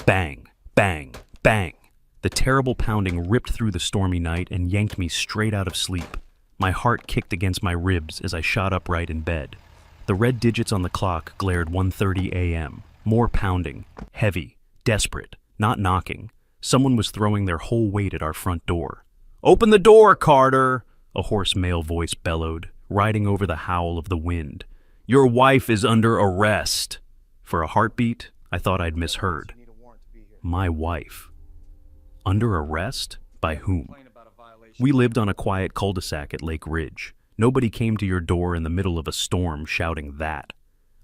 Bang, bang, bang. The terrible pounding ripped through the stormy night and yanked me straight out of sleep. My heart kicked against my ribs as I shot upright in bed. The red digits on the clock glared 1:30 a.m. More pounding, heavy, desperate, not knocking. Someone was throwing their whole weight at our front door. "Open the door, Carter!" a hoarse male voice bellowed, riding over the howl of the wind. "Your wife is under arrest." For a heartbeat, I thought I'd misheard. My wife. Under arrest? By whom? We lived on a quiet cul-de-sac at Lake Ridge. Nobody came to your door in the middle of a storm shouting that.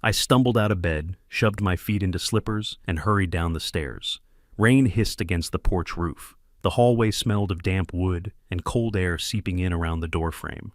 I stumbled out of bed, shoved my feet into slippers, and hurried down the stairs. Rain hissed against the porch roof. The hallway smelled of damp wood and cold air seeping in around the doorframe.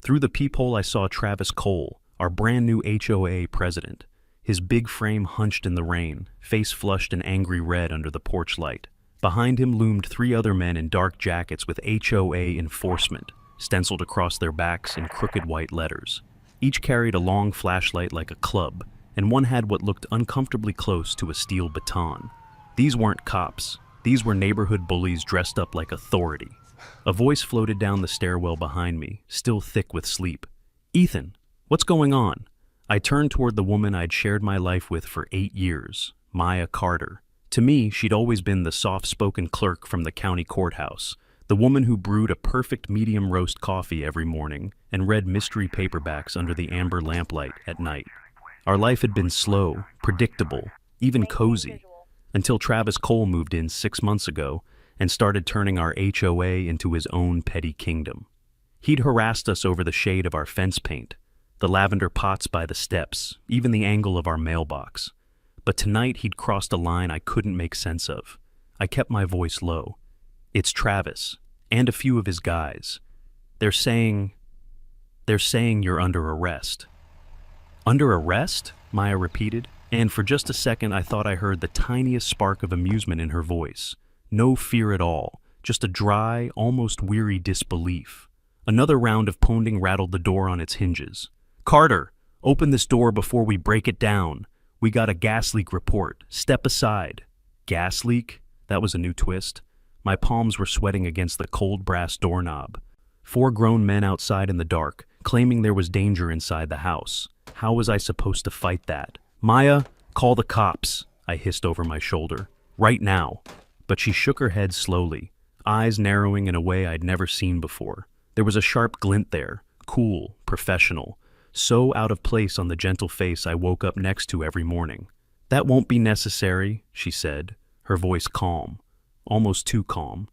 Through the peephole I saw Travis Cole, our brand new HOA president. His big frame hunched in the rain, face flushed and angry red under the porch light. Behind him loomed 3 other men in dark jackets with HOA enforcement stenciled across their backs in crooked white letters. Each carried a long flashlight like a club, and one had what looked uncomfortably close to a steel baton. These weren't cops. These were neighborhood bullies dressed up like authority. A voice floated down the stairwell behind me, still thick with sleep. "Ethan, what's going on?" I turned toward the woman I'd shared my life with for 8 years, Maya Carter. To me, she'd always been the soft-spoken clerk from the county courthouse, the woman who brewed a perfect medium roast coffee every morning and read mystery paperbacks under the amber lamplight at night. Our life had been slow, predictable, even cozy, until Travis Cole moved in 6 months ago and started turning our HOA into his own petty kingdom. He'd harassed us over the shade of our fence paint, the lavender pots by the steps, even the angle of our mailbox. But tonight he'd crossed a line I couldn't make sense of. I kept my voice low. "It's Travis, and a few of his guys. They're saying you're under arrest." "Under arrest?" Maya repeated, and for just a second I thought I heard the tiniest spark of amusement in her voice. No fear at all, just a dry, almost weary disbelief. Another round of pounding rattled the door on its hinges. "Carter, open this door before we break it down. We got a gas leak report. Step aside." Gas leak? That was a new twist. My palms were sweating against the cold brass doorknob. 4 grown men outside in the dark, claiming there was danger inside the house. How was I supposed to fight that? "Maya, call the cops," I hissed over my shoulder. "Right now." But she shook her head slowly, eyes narrowing in a way I'd never seen before. There was a sharp glint there, cool, professional, so out of place on the gentle face I woke up next to every morning. "That won't be necessary," she said, her voice calm, almost too calm.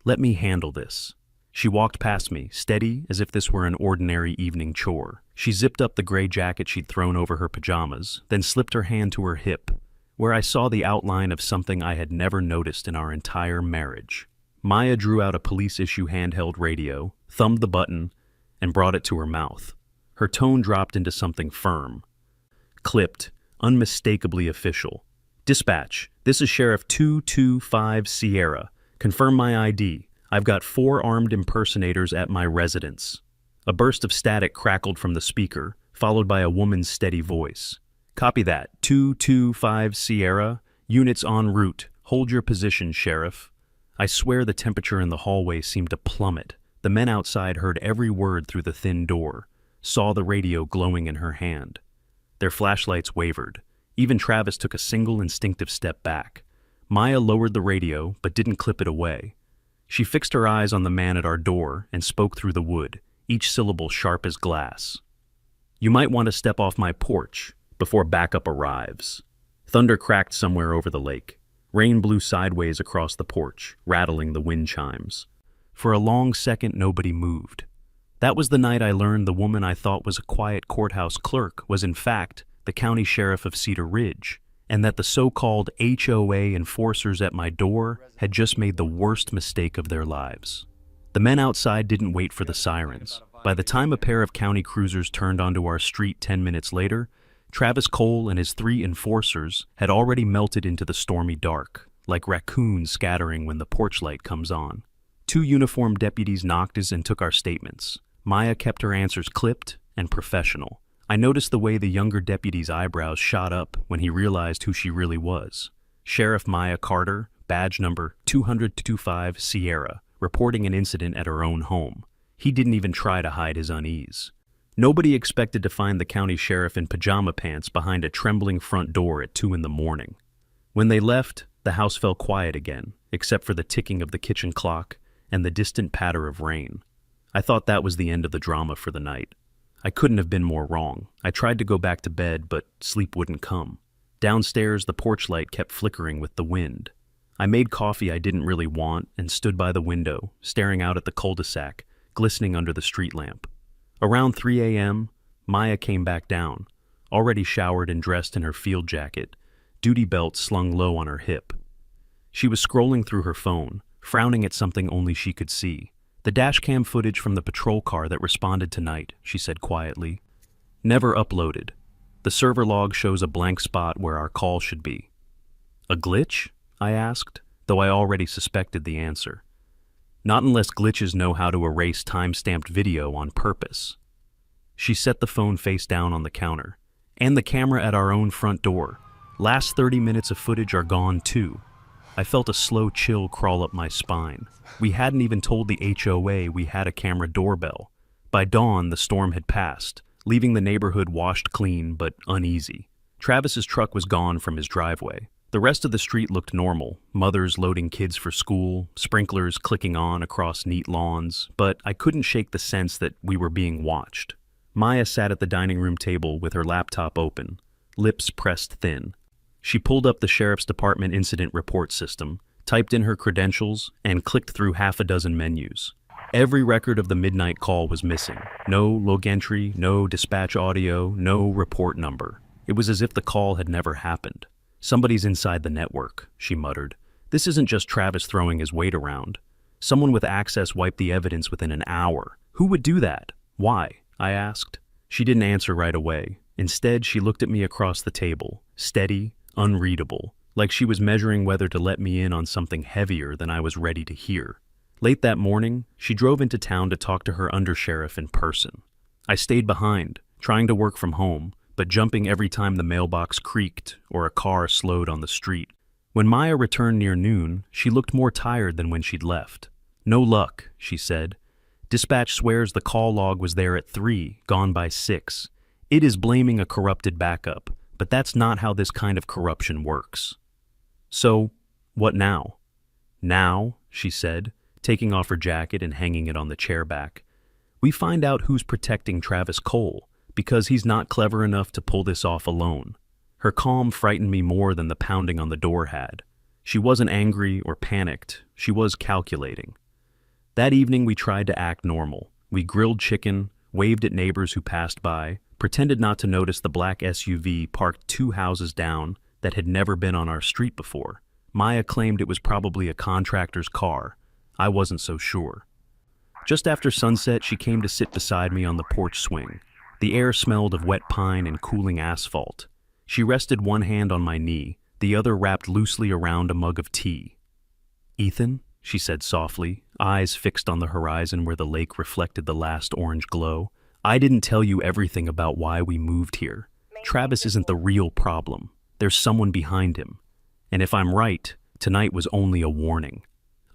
"Let me handle this." She walked past me, steady as if this were an ordinary evening chore. She zipped up the gray jacket she'd thrown over her pajamas, then slipped her hand to her hip, where I saw the outline of something I had never noticed in our entire marriage. Maya drew out a police-issue handheld radio, thumbed the button, and brought it to her mouth. Her tone dropped into something firm. Clipped, unmistakably official. "Dispatch, this is Sheriff 225 Sierra. Confirm my ID. I've got 4 armed impersonators at my residence." A burst of static crackled from the speaker, followed by a woman's steady voice. "Copy that. 225 Sierra. Units en route. Hold your position, Sheriff." I swear the temperature in the hallway seemed to plummet. The men outside heard every word through the thin door, saw the radio glowing in her hand. Their flashlights wavered. Even Travis took a single instinctive step back. Maya lowered the radio, but didn't clip it away. She fixed her eyes on the man at our door and spoke through the wood, each syllable sharp as glass. "You might want to step off my porch before backup arrives." Thunder cracked somewhere over the lake. Rain blew sideways across the porch, rattling the wind chimes. For a long second, nobody moved. That was the night I learned the woman I thought was a quiet courthouse clerk was in fact the county sheriff of Cedar Ridge, and that the so-called HOA enforcers at my door had just made the worst mistake of their lives. The men outside didn't wait for the sirens. By the time a pair of county cruisers turned onto our street 10 minutes later, Travis Cole and his 3 enforcers had already melted into the stormy dark, like raccoons scattering when the porch light comes on. 2 uniformed deputies knocked us and took our statements. Maya kept her answers clipped and professional. I noticed the way the younger deputy's eyebrows shot up when he realized who she really was. Sheriff Maya Carter, badge number 200-25 Sierra, reporting an incident at her own home. He didn't even try to hide his unease. Nobody expected to find the county sheriff in pajama pants behind a trembling front door at 2 a.m. When they left, the house fell quiet again, except for the ticking of the kitchen clock and the distant patter of rain. I thought that was the end of the drama for the night. I couldn't have been more wrong. I tried to go back to bed, but sleep wouldn't come. Downstairs, the porch light kept flickering with the wind. I made coffee I didn't really want and stood by the window, staring out at the cul-de-sac, glistening under the street lamp. Around 3 a.m., Maya came back down, already showered and dressed in her field jacket, duty belt slung low on her hip. She was scrolling through her phone, frowning at something only she could see. "The dashcam footage from the patrol car that responded tonight," she said quietly. "Never uploaded. The server log shows a blank spot where our call should be." "A glitch?" I asked, though I already suspected the answer. Not unless glitches know how to erase time-stamped video on purpose. She set the phone face down on the counter. "And the camera at our own front door. Last 30 minutes of footage are gone too." I felt a slow chill crawl up my spine. We hadn't even told the HOA we had a camera doorbell. By dawn, the storm had passed, leaving the neighborhood washed clean but uneasy. Travis's truck was gone from his driveway. The rest of the street looked normal, mothers loading kids for school, sprinklers clicking on across neat lawns, but I couldn't shake the sense that we were being watched. Maya sat at the dining room table with her laptop open, lips pressed thin. She pulled up the Sheriff's Department incident report system, typed in her credentials, and clicked through half a dozen menus. Every record of the midnight call was missing. No log entry, no dispatch audio, no report number. It was as if the call had never happened. "Somebody's inside the network," she muttered. "This isn't just Travis throwing his weight around. Someone with access wiped the evidence within an hour. Who would do that? Why?" I asked. She didn't answer right away. Instead, she looked at me across the table, steady, unreadable, like she was measuring whether to let me in on something heavier than I was ready to hear. Late that morning, she drove into town to talk to her undersheriff in person. I stayed behind, trying to work from home, but jumping every time the mailbox creaked or a car slowed on the street. When Maya returned near noon, she looked more tired than when she'd left. "No luck," she said. "Dispatch swears the call log was there at 3, gone by 6. It is blaming a corrupted backup, but that's not how this kind of corruption works." "So, what now?" "Now," she said, taking off her jacket and hanging it on the chair back, "we find out who's protecting Travis Cole, because he's not clever enough to pull this off alone." Her calm frightened me more than the pounding on the door had. She wasn't angry or panicked, she was calculating. That evening we tried to act normal. We grilled chicken, waved at neighbors who passed by, pretended not to notice the black SUV parked 2 houses down that had never been on our street before. Maya claimed it was probably a contractor's car. I wasn't so sure. Just after sunset, she came to sit beside me on the porch swing. The air smelled of wet pine and cooling asphalt. She rested one hand on my knee, the other wrapped loosely around a mug of tea. "Ethan," she said softly, eyes fixed on the horizon where the lake reflected the last orange glow, "I didn't tell you everything about why we moved here. Travis isn't the real problem. There's someone behind him. And if I'm right, tonight was only a warning."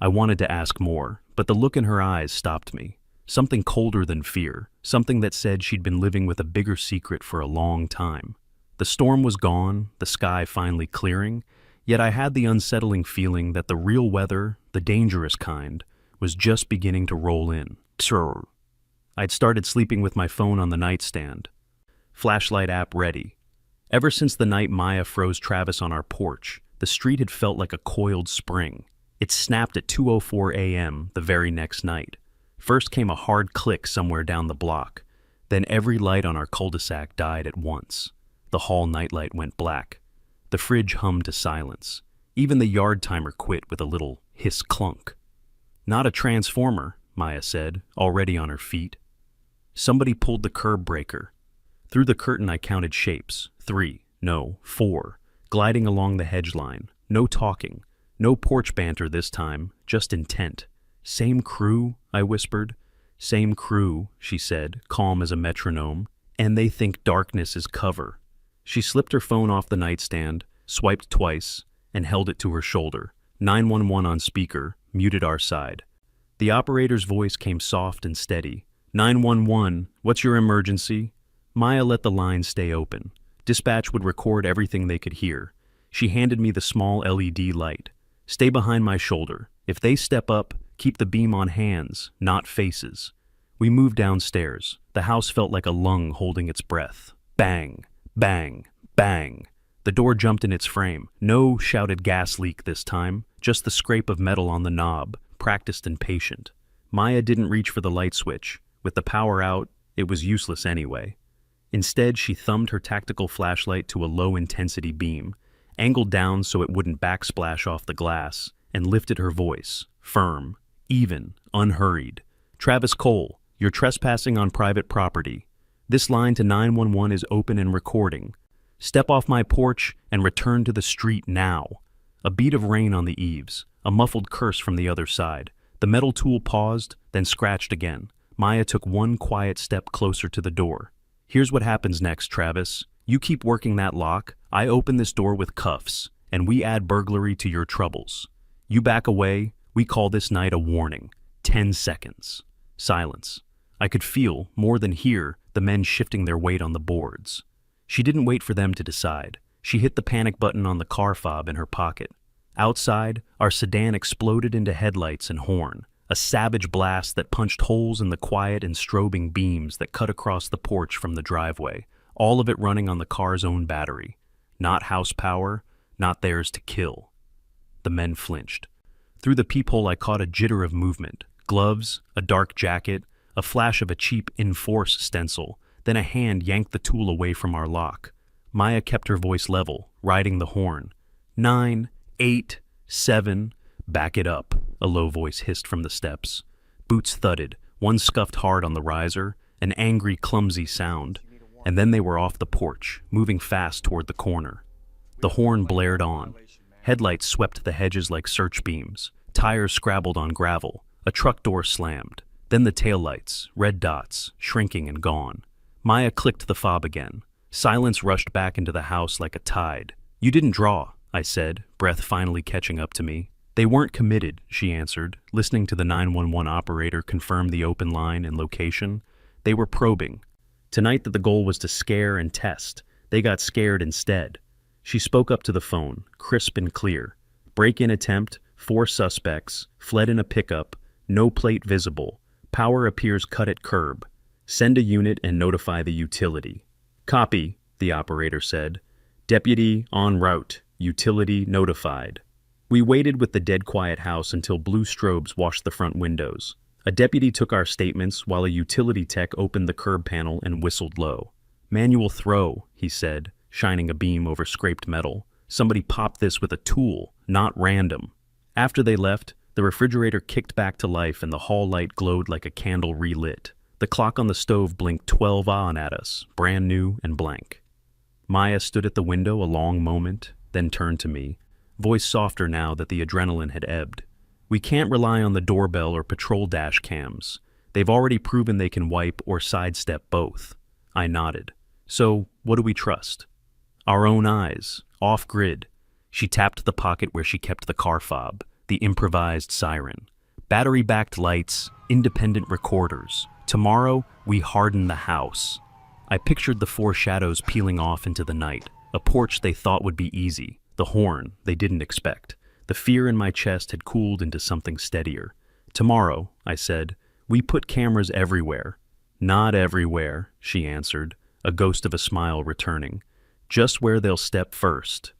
I wanted to ask more, but the look in her eyes stopped me. Something colder than fear, something that said she'd been living with a bigger secret for a long time. The storm was gone, the sky finally clearing, yet I had the unsettling feeling that the real weather, the dangerous kind, was just beginning to roll in. Sure. I'd started sleeping with my phone on the nightstand. Flashlight app ready. Ever since the night Maya froze Travis on our porch, the street had felt like a coiled spring. It snapped at 2:04 a.m. the very next night. First came a hard click somewhere down the block. Then every light on our cul-de-sac died at once. The hall nightlight went black. The fridge hummed to silence. Even the yard timer quit with a little hiss clunk. "Not a transformer," Maya said, already on her feet. Somebody pulled the curb breaker. Through the curtain I counted shapes. 3, no, 4, gliding along the hedge line. No talking. No porch banter this time, just intent. "Same crew," I whispered. "Same crew," she said, calm as a metronome. "And they think darkness is cover." She slipped her phone off the nightstand, swiped twice, and held it to her shoulder. 911 on speaker, muted our side. The operator's voice came soft and steady. 911, what's your emergency? Maya let the line stay open. Dispatch would record everything they could hear. She handed me the small LED light. Stay behind my shoulder. If they step up, keep the beam on hands, not faces. We moved downstairs. The house felt like a lung holding its breath. Bang, bang, bang. The door jumped in its frame. No shouted gas leak this time, just the scrape of metal on the knob, practiced and patient. Maya didn't reach for the light switch. With the power out, it was useless anyway. Instead, she thumbed her tactical flashlight to a low-intensity beam, angled down so it wouldn't backsplash off the glass, and lifted her voice, firm, even, unhurried. Travis Cole, you're trespassing on private property. This line to 911 is open and recording. Step off my porch and return to the street now. A beat of rain on the eaves, a muffled curse from the other side. The metal tool paused, then scratched again. Maya took one quiet step closer to the door. Here's what happens next, Travis. You keep working that lock, I open this door with cuffs, and we add burglary to your troubles. You back away, we call this night a warning. 10 seconds. Silence. I could feel, more than hear, the men shifting their weight on the boards. She didn't wait for them to decide. She hit the panic button on the car fob in her pocket. Outside, our sedan exploded into headlights and horn, a savage blast that punched holes in the quiet and strobing beams that cut across the porch from the driveway, all of it running on the car's own battery. Not house power, not theirs to kill. The men flinched. Through the peephole I caught a jitter of movement. Gloves, a dark jacket, a flash of a cheap Enforce stencil, then a hand yanked the tool away from our lock. Maya kept her voice level, riding the horn. 9, 8, 7, back it up, a low voice hissed from the steps. Boots thudded, one scuffed hard on the riser, an angry, clumsy sound, and then they were off the porch, moving fast toward the corner. The horn blared on. Headlights swept the hedges like search beams. Tires scrabbled on gravel. A truck door slammed. Then the taillights, red dots, shrinking and gone. Maya clicked the fob again. Silence rushed back into the house like a tide. You didn't draw, I said, breath finally catching up to me. They weren't committed, she answered, listening to the 911 operator confirm the open line and location. They were probing. Tonight that the goal was to scare and test. They got scared instead. She spoke up to the phone, crisp and clear. Break-in attempt, 4 suspects, fled in a pickup, no plate visible. Power appears cut at curb. Send a unit and notify the utility. Copy, the operator said. Deputy en route, utility notified. We waited with the dead quiet house until blue strobes washed the front windows. A deputy took our statements while a utility tech opened the curb panel and whistled low. Manual throw, he said, shining a beam over scraped metal. Somebody popped this with a tool, not random. After they left, the refrigerator kicked back to life and the hall light glowed like a candle relit. The clock on the stove blinked 12 on at us, brand new and blank. Maya stood at the window a long moment, then turned to me, voice softer now that the adrenaline had ebbed. We can't rely on the doorbell or patrol dash cams. They've already proven they can wipe or sidestep both. I nodded. So, what do we trust? Our own eyes, off-grid. She tapped the pocket where she kept the car fob, the improvised siren. Battery-backed lights, independent recorders. Tomorrow, we harden the house. I pictured the 4 shadows peeling off into the night, a porch they thought would be easy, the horn they didn't expect. The fear in my chest had cooled into something steadier. Tomorrow, I said, we put cameras everywhere. Not everywhere, she answered, a ghost of a smile returning. Just where they'll step first.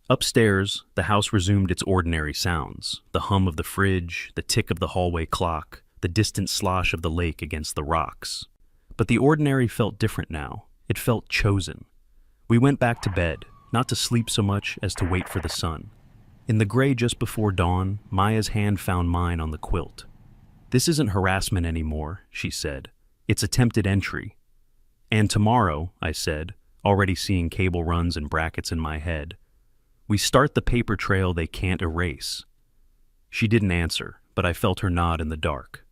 Upstairs, the house resumed its ordinary sounds, the hum of the fridge, the tick of the hallway clock, the distant slosh of the lake against the rocks. But the ordinary felt different now. It felt chosen. We went back to bed, not to sleep so much as to wait for the sun. In the gray just before dawn, Maya's hand found mine on the quilt. This isn't harassment anymore, she said. It's attempted entry. And tomorrow, I said, already seeing cable runs and brackets in my head, we start the paper trail they can't erase. She didn't answer, but I felt her nod in the dark.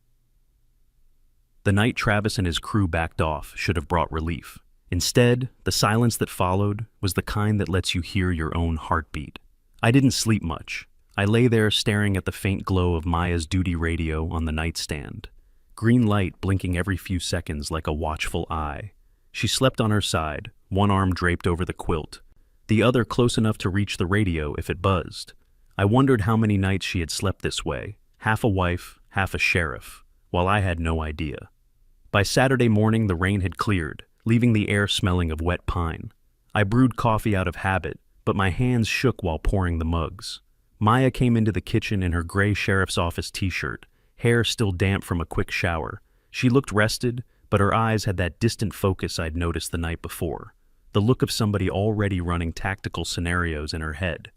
The night Travis and his crew backed off should have brought relief. Instead, the silence that followed was the kind that lets you hear your own heartbeat. I didn't sleep much. I lay there staring at the faint glow of Maya's duty radio on the nightstand. Green light blinking every few seconds like a watchful eye. She slept on her side, one arm draped over the quilt, the other close enough to reach the radio if it buzzed. I wondered how many nights she had slept this way, half a wife, half a sheriff, while I had no idea. By Saturday morning, the rain had cleared, leaving the air smelling of wet pine. I brewed coffee out of habit, but my hands shook while pouring the mugs. Maya came into the kitchen in her gray sheriff's office t-shirt, hair still damp from a quick shower. She looked rested, but her eyes had that distant focus I'd noticed the night before, the look of somebody already running tactical scenarios in her head.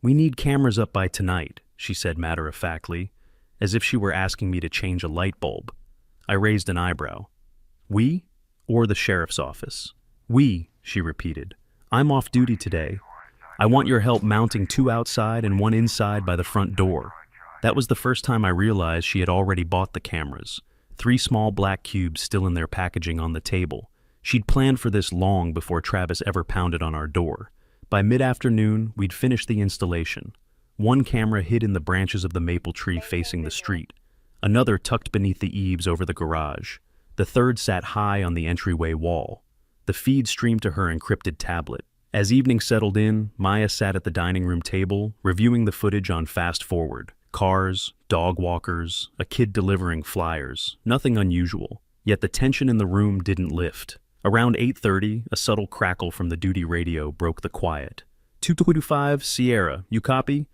"We need cameras up by tonight," she said matter-of-factly, as if she were asking me to change a light bulb. I raised an eyebrow. "We? Or the sheriff's office?" "We," she repeated. "I'm off duty today. I want your help mounting 2 outside and 1 inside by the front door." That was the first time I realized she had already bought the cameras, 3 small black cubes still in their packaging on the table. She'd planned for this long before Travis ever pounded on our door. By mid-afternoon, we'd finished the installation. 1 camera hid in the branches of the maple tree facing the street, another tucked beneath the eaves over the garage. The third sat high on the entryway wall. The feed streamed to her encrypted tablet. As evening settled in, Maya sat at the dining room table, reviewing the footage on fast forward. Cars, dog walkers, a kid delivering flyers, nothing unusual. Yet the tension in the room didn't lift. Around 8:30, a subtle crackle from the duty radio broke the quiet. 225 Sierra, you copy?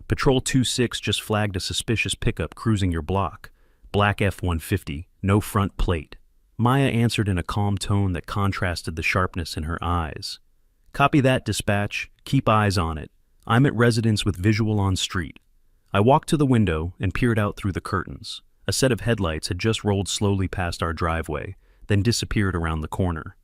Patrol 26 just flagged a suspicious pickup cruising your block. Black F-150, no front plate. Maya answered in a calm tone that contrasted the sharpness in her eyes. "Copy that, dispatch. Keep eyes on it. I'm at residence with visual on street." I walked to the window and peered out through the curtains. A set of headlights had just rolled slowly past our driveway, then disappeared around the corner.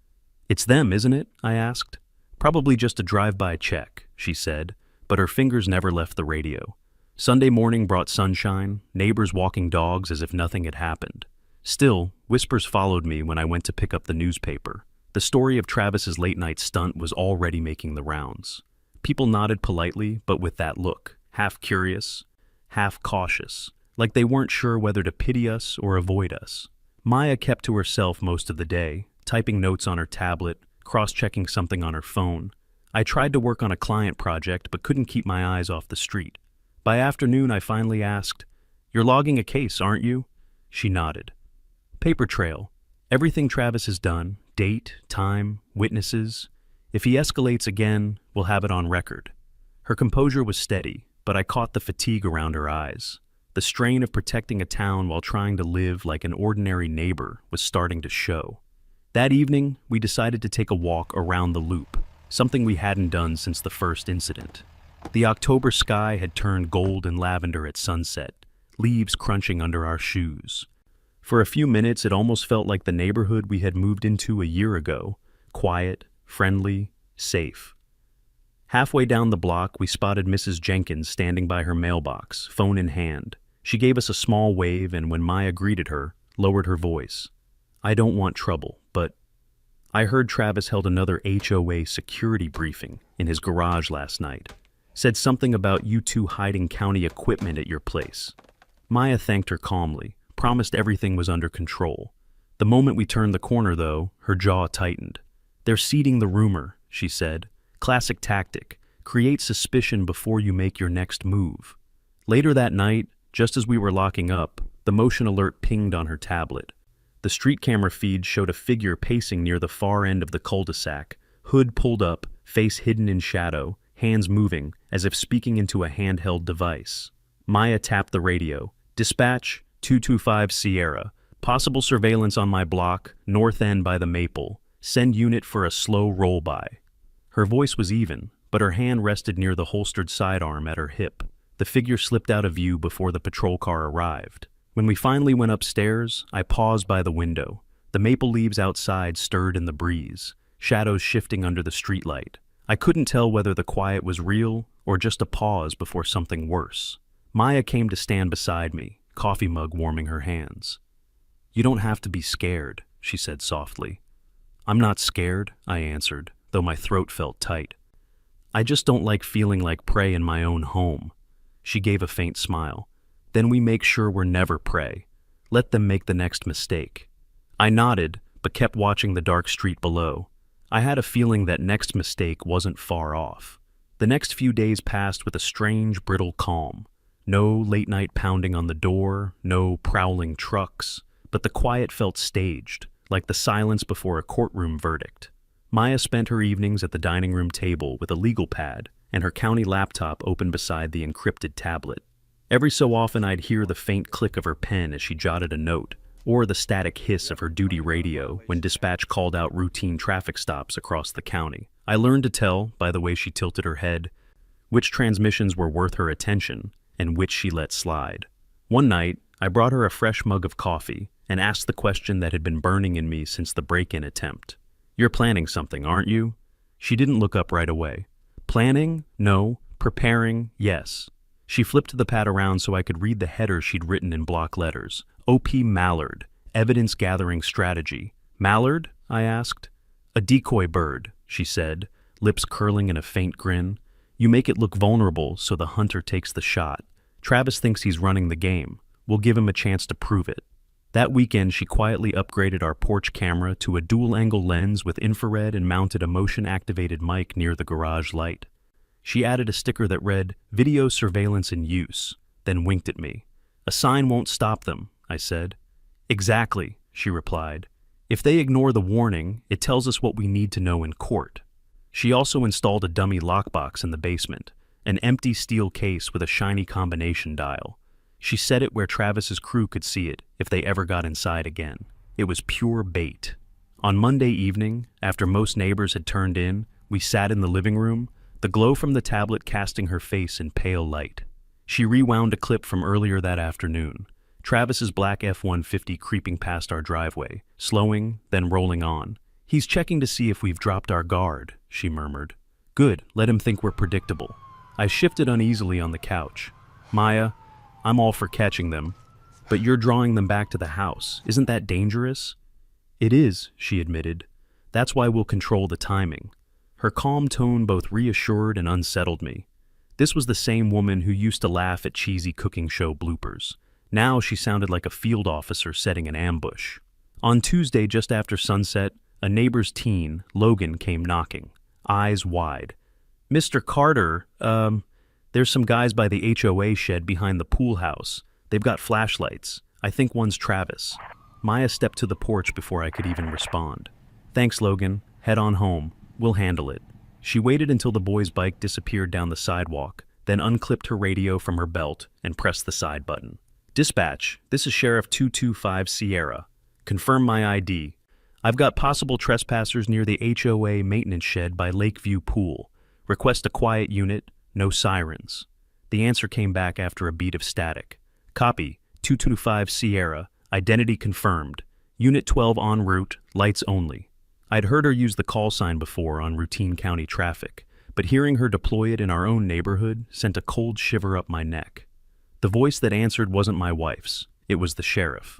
"It's them, isn't it?" I asked. "Probably just a drive-by check," she said, but her fingers never left the radio. Sunday morning brought sunshine, neighbors walking dogs as if nothing had happened. Still, whispers followed me when I went to pick up the newspaper. The story of Travis's late-night stunt was already making the rounds. People nodded politely, but with that look, half curious, half cautious, like they weren't sure whether to pity us or avoid us. Maya kept to herself most of the day, typing notes on her tablet, cross-checking something on her phone. I tried to work on a client project but couldn't keep my eyes off the street. By afternoon, I finally asked, "You're logging a case, aren't you?" She nodded. "Paper trail. Everything Travis has done, date, time, witnesses. If he escalates again, we'll have it on record." Her composure was steady, but I caught the fatigue around her eyes. The strain of protecting a town while trying to live like an ordinary neighbor was starting to show. That evening, we decided to take a walk around the loop, something we hadn't done since the first incident. The October sky had turned gold and lavender at sunset, leaves crunching under our shoes. For a few minutes, it almost felt like the neighborhood we had moved into a year ago, quiet, friendly, safe. Halfway down the block, we spotted Mrs. Jenkins standing by her mailbox, phone in hand. She gave us a small wave, and when Maya greeted her, lowered her voice. "I don't want trouble, but I heard Travis held another HOA security briefing in his garage last night. Said something about you two hiding county equipment at your place." Maya thanked her calmly, promised everything was under control. The moment we turned the corner, though, her jaw tightened. "They're seeding the rumor," she said. "Classic tactic. Create suspicion before you make your next move." Later that night, just as we were locking up, the motion alert pinged on her tablet. The street camera feed showed a figure pacing near the far end of the cul-de-sac, hood pulled up, face hidden in shadow, hands moving, as if speaking into a handheld device. Maya tapped the radio. "Dispatch, 225 Sierra. Possible surveillance on my block, north end by the Maple. Send unit for a slow roll-by." Her voice was even, but her hand rested near the holstered sidearm at her hip. The figure slipped out of view before the patrol car arrived. When we finally went upstairs, I paused by the window. The maple leaves outside stirred in the breeze, shadows shifting under the streetlight. I couldn't tell whether the quiet was real or just a pause before something worse. Maya came to stand beside me, coffee mug warming her hands. "You don't have to be scared," she said softly. "I'm not scared," I answered, though my throat felt tight. I just don't like feeling like prey in my own home. She gave a faint smile. Then we make sure we're never prey. Let them make the next mistake. I nodded, but kept watching the dark street below. I had a feeling that next mistake wasn't far off. The next few days passed with a strange, brittle calm. No late-night pounding on the door, no prowling trucks, but the quiet felt staged, like the silence before a courtroom verdict. Maya spent her evenings at the dining room table with a legal pad and her county laptop open beside the encrypted tablet. Every so often I'd hear the faint click of her pen as she jotted a note, or the static hiss of her duty radio when dispatch called out routine traffic stops across the county. I learned to tell, by the way she tilted her head, which transmissions were worth her attention and which she let slide. One night, I brought her a fresh mug of coffee and asked the question that had been burning in me since the break-in attempt. "You're planning something, aren't you?" She didn't look up right away. "Planning? No. Preparing? Yes." She flipped the pad around so I could read the header she'd written in block letters. OP Mallard, Evidence Gathering Strategy. "Mallard?" I asked. "A decoy bird," she said, lips curling in a faint grin. "You make it look vulnerable so the hunter takes the shot. Travis thinks he's running the game. We'll give him a chance to prove it." That weekend, she quietly upgraded our porch camera to a dual-angle lens with infrared and mounted a motion-activated mic near the garage light. She added a sticker that read, "Video surveillance in use," then winked at me. "A sign won't stop them," I said. "Exactly," she replied. "If they ignore the warning, it tells us what we need to know in court." She also installed a dummy lockbox in the basement, an empty steel case with a shiny combination dial. She set it where Travis's crew could see it if they ever got inside again. It was pure bait. On Monday evening, after most neighbors had turned in, we sat in the living room, the glow from the tablet casting her face in pale light. She rewound a clip from earlier that afternoon. Travis's black F-150 creeping past our driveway, slowing, then rolling on. "He's checking to see if we've dropped our guard," she murmured. "Good, let him think we're predictable." I shifted uneasily on the couch. "Maya, I'm all for catching them, but you're drawing them back to the house. Isn't that dangerous?" "It is," she admitted. "That's why we'll control the timing." Her calm tone both reassured and unsettled me. This was the same woman who used to laugh at cheesy cooking show bloopers. Now she sounded like a field officer setting an ambush. On Tuesday, just after sunset, a neighbor's teen, Logan, came knocking, eyes wide. "Mr. Carter, there's some guys by the HOA shed behind the pool house. They've got flashlights. I think one's Travis." Maya stepped to the porch before I could even respond. "Thanks, Logan. Head on home. We'll handle it." She waited until the boy's bike disappeared down the sidewalk, then unclipped her radio from her belt and pressed the side button. "Dispatch, this is Sheriff 225 Sierra. Confirm my ID. I've got possible trespassers near the HOA maintenance shed by Lakeview Pool. Request a quiet unit, no sirens." The answer came back after a beat of static. "Copy, 225 Sierra, identity confirmed. Unit 12 en route, lights only." I'd heard her use the call sign before on routine county traffic, but hearing her deploy it in our own neighborhood sent a cold shiver up my neck. The voice that answered wasn't my wife's, it was the sheriff.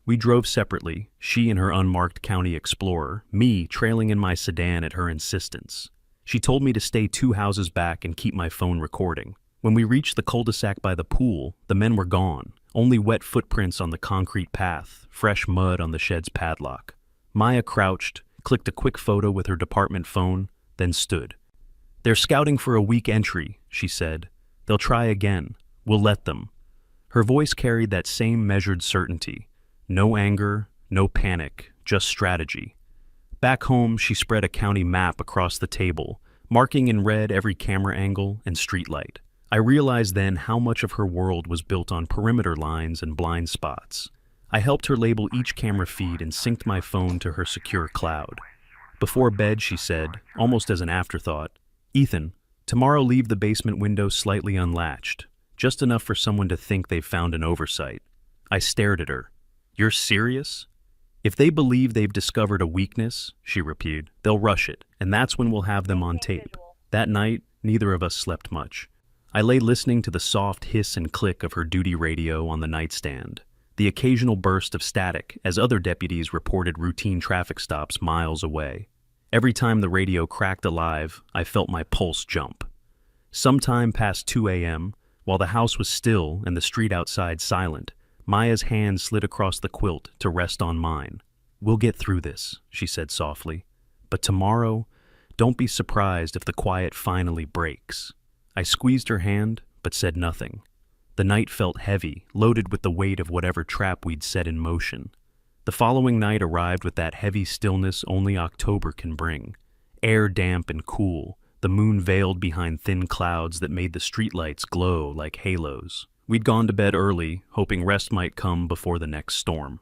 We drove separately, she in her unmarked County Explorer, me trailing in my sedan at her insistence. She told me to stay 2 houses back and keep my phone recording. When we reached the cul-de-sac by the pool, the men were gone, only wet footprints on the concrete path, fresh mud on the shed's padlock. Maya crouched, clicked a quick photo with her department phone, then stood. "They're scouting for a weak entry," she said. "They'll try again. We'll let them." Her voice carried that same measured certainty. No anger, no panic, just strategy. Back home, she spread a county map across the table, marking in red every camera angle and streetlight. I realized then how much of her world was built on perimeter lines and blind spots. I helped her label each camera feed and synced my phone to her secure cloud. Before bed, she said, almost as an afterthought, "Ethan, tomorrow leave the basement window slightly unlatched, just enough for someone to think they've found an oversight." I stared at her. "You're serious?" "If they believe they've discovered a weakness," she repeated, "they'll rush it, and that's when we'll have them on tape." That night, neither of us slept much. I lay listening to the soft hiss and click of her duty radio on the nightstand, the occasional burst of static as other deputies reported routine traffic stops miles away. Every time the radio cracked alive, I felt my pulse jump. Sometime past 2 a.m., while the house was still and the street outside silent, Maya's hand slid across the quilt to rest on mine. "We'll get through this," she said softly. "But tomorrow, don't be surprised if the quiet finally breaks." I squeezed her hand, but said nothing. The night felt heavy, loaded with the weight of whatever trap we'd set in motion. The following night arrived with that heavy stillness only October can bring. Air damp and cool, the moon veiled behind thin clouds that made the streetlights glow like halos. We'd gone to bed early, hoping rest might come before the next storm.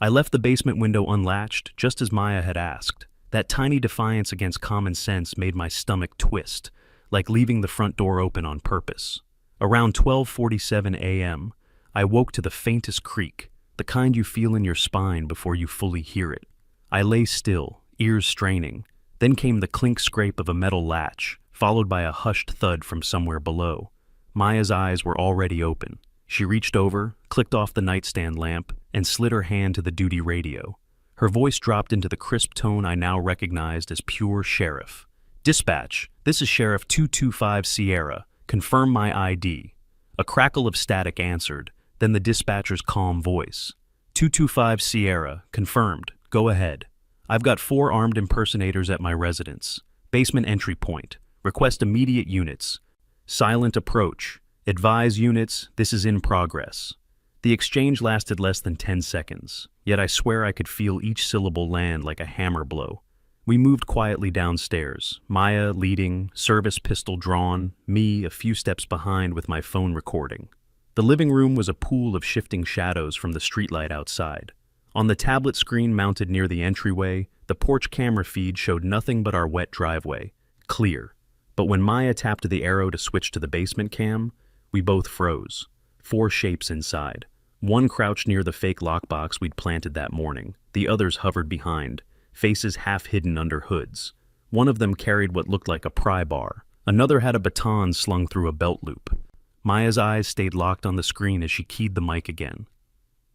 I left the basement window unlatched, just as Maya had asked. That tiny defiance against common sense made my stomach twist, like leaving the front door open on purpose. Around 12:47 a.m., I woke to the faintest creak, the kind you feel in your spine before you fully hear it. I lay still, ears straining. Then came the clink scrape of a metal latch, followed by a hushed thud from somewhere below. Maya's eyes were already open. She reached over, clicked off the nightstand lamp, and slid her hand to the duty radio. Her voice dropped into the crisp tone I now recognized as pure sheriff. "Dispatch, this is Sheriff 225 Sierra. Confirm my ID." A crackle of static answered, then the dispatcher's calm voice. 225 Sierra, confirmed. Go ahead. I've got 4 armed impersonators at my residence. Basement entry point. Request immediate units. Silent approach. Advise units, this is in progress. The exchange lasted less than 10 seconds, yet I swear I could feel each syllable land like a hammer blow. We moved quietly downstairs, Maya leading, service pistol drawn, me a few steps behind with my phone recording. The living room was a pool of shifting shadows from the streetlight outside. On the tablet screen mounted near the entryway, the porch camera feed showed nothing but our wet driveway. Clear. But when Maya tapped the arrow to switch to the basement cam, we both froze. 4 shapes inside. One crouched near the fake lockbox we'd planted that morning. The others hovered behind, faces half hidden under hoods. One of them carried what looked like a pry bar. Another had a baton slung through a belt loop. Maya's eyes stayed locked on the screen as she keyed the mic again.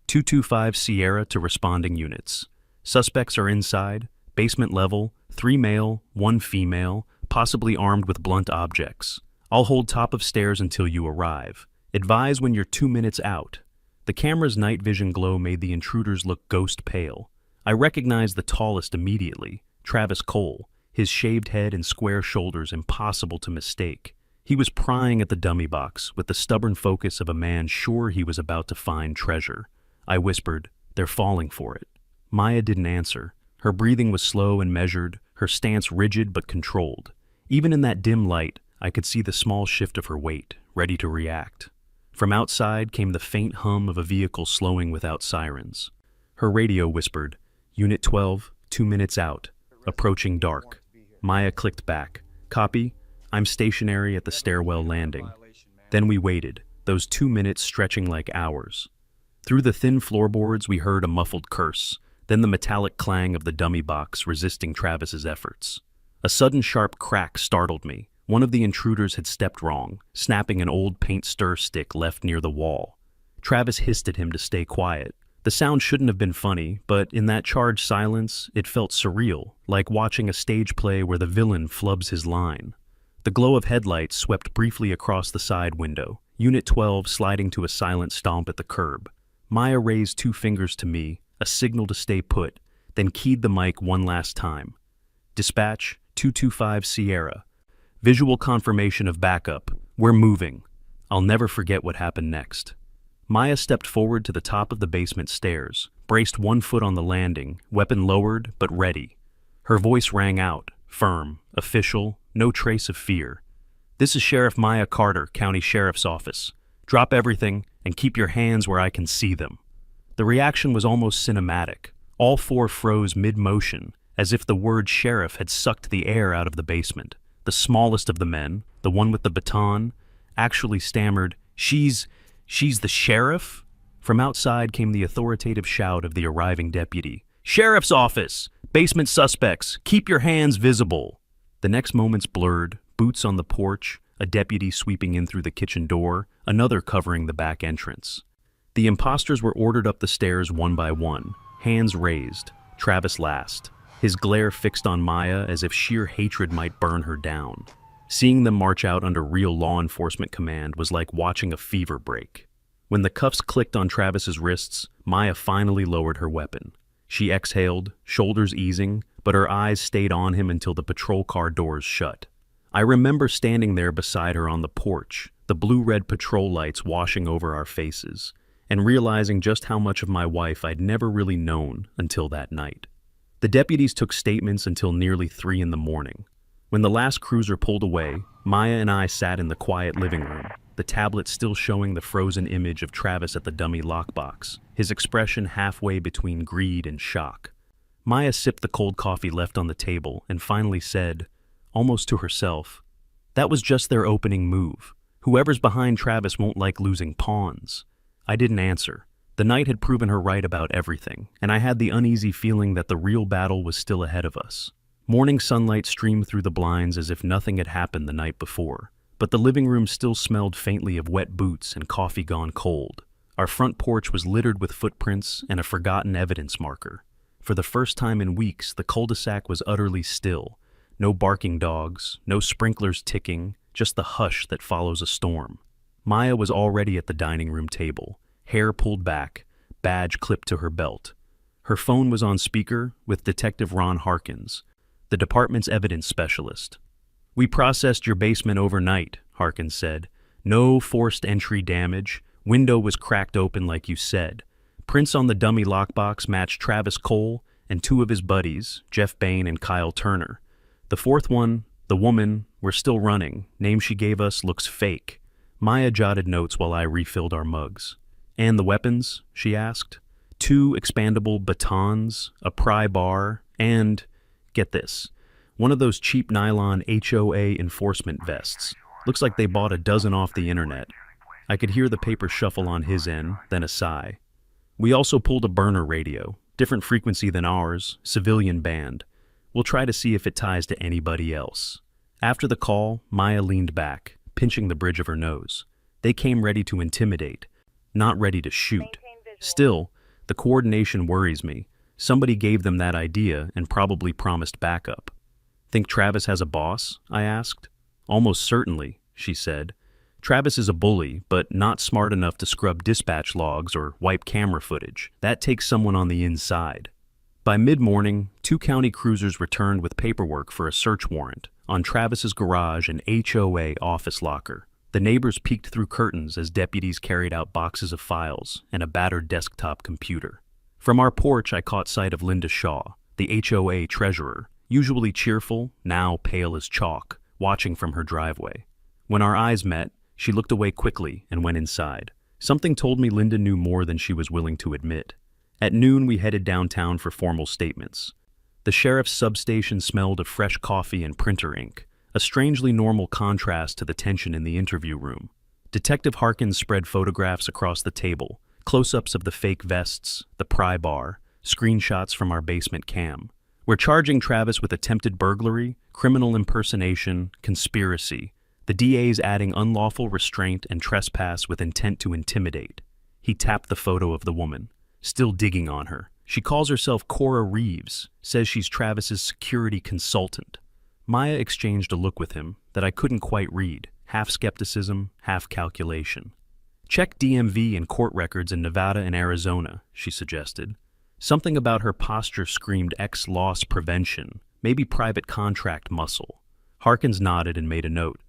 225 Sierra to responding units. Suspects are inside, basement level, 3 male, 1 female, possibly armed with blunt objects. I'll hold top of stairs until you arrive. Advise when you're 2 minutes out. The camera's night vision glow made the intruders look ghost pale. I recognized the tallest immediately, Travis Cole, his shaved head and square shoulders impossible to mistake. He was prying at the dummy box with the stubborn focus of a man sure he was about to find treasure. I whispered, "They're falling for it." Maya didn't answer. Her breathing was slow and measured, her stance rigid but controlled. Even in that dim light, I could see the small shift of her weight, ready to react. From outside came the faint hum of a vehicle slowing without sirens. Her radio whispered, "Unit 12, 2 minutes out. Approaching dark." Maya clicked back. "Copy. I'm stationary at the stairwell landing." Then we waited, those 2 minutes stretching like hours. Through the thin floorboards we heard a muffled curse, then the metallic clang of the dummy box resisting Travis's efforts. A sudden sharp crack startled me. One of the intruders had stepped wrong, snapping an old paint stir stick left near the wall. Travis hissed at him to stay quiet. The sound shouldn't have been funny, but in that charged silence, it felt surreal, like watching a stage play where the villain flubs his line. The glow of headlights swept briefly across the side window, Unit 12 sliding to a silent stomp at the curb. Maya raised 2 fingers to me, a signal to stay put, then keyed the mic one last time. "Dispatch, 225 Sierra. Visual confirmation of backup. We're moving." I'll never forget what happened next. Maya stepped forward to the top of the basement stairs, braced 1 foot on the landing, weapon lowered but ready. Her voice rang out, firm, official, no trace of fear. "This is Sheriff Maya Carter, County Sheriff's Office. Drop everything and keep your hands where I can see them." The reaction was almost cinematic. All 4 froze mid-motion, as if the word sheriff had sucked the air out of the basement. The smallest of the men, the one with the baton, actually stammered, She's the sheriff?" From outside came the authoritative shout of the arriving deputy. "Sheriff's office! Basement suspects! Keep your hands visible!" The next moments blurred, boots on the porch, a deputy sweeping in through the kitchen door, another covering the back entrance. The imposters were ordered up the stairs one by one, hands raised, Travis last. his glare fixed on Maya as if sheer hatred might burn her down. Seeing them march out under real law enforcement command was like watching a fever break. When the cuffs clicked on Travis's wrists, Maya finally lowered her weapon. She exhaled, shoulders easing, but her eyes stayed on him until the patrol car doors shut. I remember standing there beside her on the porch, the blue-red patrol lights washing over our faces, and realizing just how much of my wife I'd never really known until that night. The deputies took statements until nearly 3 in the morning. When the last cruiser pulled away, Maya and I sat in the quiet living room, the tablet still showing the frozen image of Travis at the dummy lockbox, his expression halfway between greed and shock. Maya sipped the cold coffee left on the table and finally said, almost to herself, "That was just their opening move. Whoever's behind Travis won't like losing pawns." I didn't answer. The night had proven her right about everything, and I had the uneasy feeling that the real battle was still ahead of us. Morning sunlight streamed through the blinds as if nothing had happened the night before, but the living room still smelled faintly of wet boots and coffee gone cold. Our front porch was littered with footprints and a forgotten evidence marker. For the first time in weeks, the cul-de-sac was utterly still. No barking dogs, no sprinklers ticking, just the hush that follows a storm. Maya was already at the dining room table, hair pulled back, badge clipped to her belt. Her phone was on speaker with Detective Ron Harkins, the department's evidence specialist. "We processed your basement overnight," Harkins said. "No forced entry damage. Window was cracked open like you said. Prints on the dummy lockbox matched Travis Cole and 2 of his buddies, Jeff Bain and Kyle Turner. The 4th one, the woman, we're still running. Name she gave us looks fake." Maya jotted notes while I refilled our mugs. "And the weapons?" she asked. 2 expandable batons, a pry bar, and, get this, one of those cheap nylon HOA enforcement vests. Looks like they bought a dozen off the internet. I could hear the paper shuffle on his end, then a sigh. "We also pulled a burner radio, different frequency than ours, civilian band. We'll try to see if it ties to anybody else." After the call, Maya leaned back, pinching the bridge of her nose. They came ready to intimidate, not ready to shoot. Still, the coordination worries me. Somebody gave them that idea and probably promised backup. "Think Travis has a boss?" I asked. "Almost certainly," she said. "Travis is a bully, but not smart enough to scrub dispatch logs or wipe camera footage. That takes someone on the inside." By mid-morning, 2 county cruisers returned with paperwork for a search warrant on Travis's garage and HOA office locker. The neighbors peeked through curtains as deputies carried out boxes of files and a battered desktop computer. From our porch, I caught sight of Linda Shaw, the HOA treasurer, usually cheerful, now pale as chalk, watching from her driveway. When our eyes met, she looked away quickly and went inside. Something told me Linda knew more than she was willing to admit. At noon, we headed downtown for formal statements. The sheriff's substation smelled of fresh coffee and printer ink, a strangely normal contrast to the tension in the interview room. Detective Harkins spread photographs across the table, close-ups of the fake vests, the pry bar, screenshots from our basement cam. "We're charging Travis with attempted burglary, criminal impersonation, conspiracy. The DA's adding unlawful restraint and trespass with intent to intimidate." He tapped the photo of the woman, still digging on her. "She calls herself Cora Reeves, says she's Travis's security consultant." Maya exchanged a look with him that I couldn't quite read, half skepticism, half calculation. "Check DMV and court records in Nevada and Arizona," she suggested. Something about her posture screamed ex-loss prevention, maybe private contract muscle. Harkins nodded and made a note.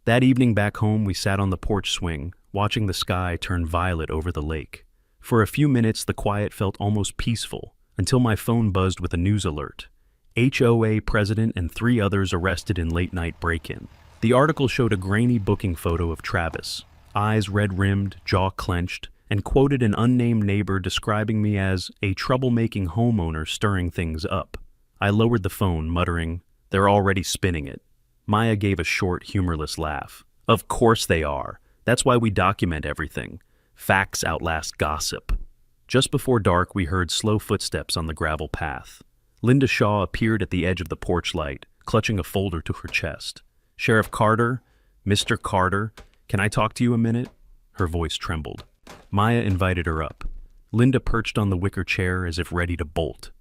That evening back home, we sat on the porch swing, watching the sky turn violet over the lake. For a few minutes, the quiet felt almost peaceful, until my phone buzzed with a news alert. HOA president and 3 others arrested in late-night break-in. The article showed a grainy booking photo of Travis, eyes red-rimmed, jaw clenched, and quoted an unnamed neighbor describing me as a troublemaking homeowner stirring things up. I lowered the phone, muttering, "They're already spinning it." Maya gave a short, humorless laugh. "Of course they are. That's why we document everything. Facts outlast gossip." Just before dark, we heard slow footsteps on the gravel path. Linda Shaw appeared at the edge of the porch light, clutching a folder to her chest. "Sheriff Carter, Mr. Carter, can I talk to you a minute?" Her voice trembled. Maya invited her up. Linda perched on the wicker chair as if ready to bolt.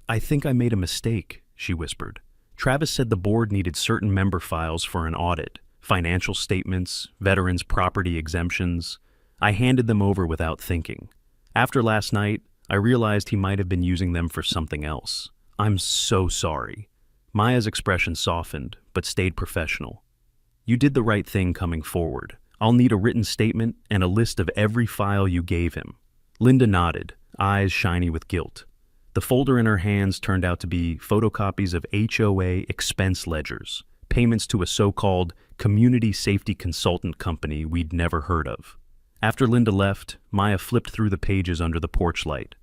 I think I made a mistake, she whispered. Travis said the board needed certain member files for an audit, financial statements, veterans' property exemptions. I handed them over without thinking. After last night, I realized he might have been using them for something else. I'm so sorry. Maya's expression softened, but stayed professional. You did the right thing coming forward. I'll need a written statement and a list of every file you gave him. Linda nodded, eyes shiny with guilt. The folder in her hands turned out to be photocopies of HOA expense ledgers, payments to a so-called community safety consultant company we'd never heard of. After Linda left, Maya flipped through the pages under the porch light.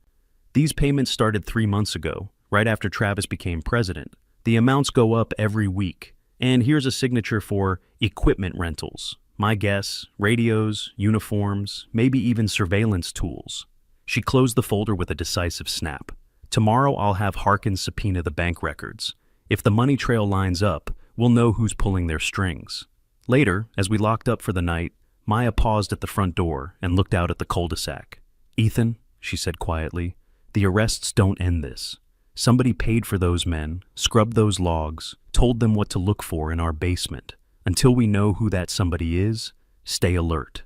These payments started 3 months ago, right after Travis became president. The amounts go up every week. And here's a signature for equipment rentals. My guess, radios, uniforms, maybe even surveillance tools. She closed the folder with a decisive snap. Tomorrow I'll have Harkins subpoena the bank records. If the money trail lines up, we'll know who's pulling their strings. Later, as we locked up for the night, Maya paused at the front door and looked out at the cul-de-sac. Ethan, she said quietly, the arrests don't end this. Somebody paid for those men, scrubbed those logs, told them what to look for in our basement. Until we know who that somebody is, stay alert.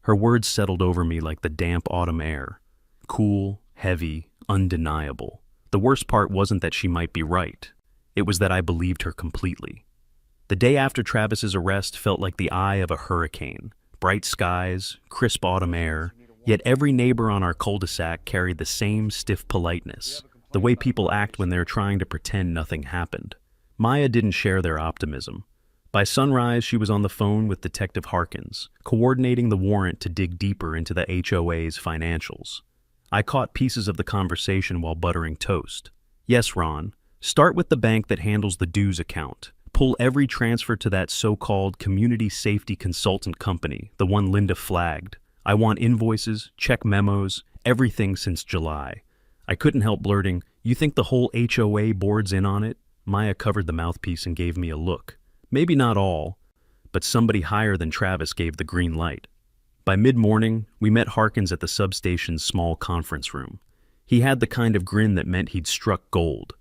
Her words settled over me like the damp autumn air. Cool, heavy, undeniable. The worst part wasn't that she might be right. It was that I believed her completely. The day after Travis's arrest felt like the eye of a hurricane. Bright skies, crisp autumn air, yet every neighbor on our cul-de-sac carried the same stiff politeness, the way people act when they're trying to pretend nothing happened. Maya didn't share their optimism. By sunrise, she was on the phone with Detective Harkins, coordinating the warrant to dig deeper into the HOA's financials. I caught pieces of the conversation while buttering toast. Yes, Ron, start with the bank that handles the dues account. Pull every transfer to that so-called community safety consultant company, the one Linda flagged. I want invoices, check memos, everything since July. I couldn't help blurting, you think the whole HOA board's in on it? Maya covered the mouthpiece and gave me a look. Maybe not all, but somebody higher than Travis gave the green light. By mid-morning, we met Harkins at the substation's small conference room. He had the kind of grin that meant he'd struck gold.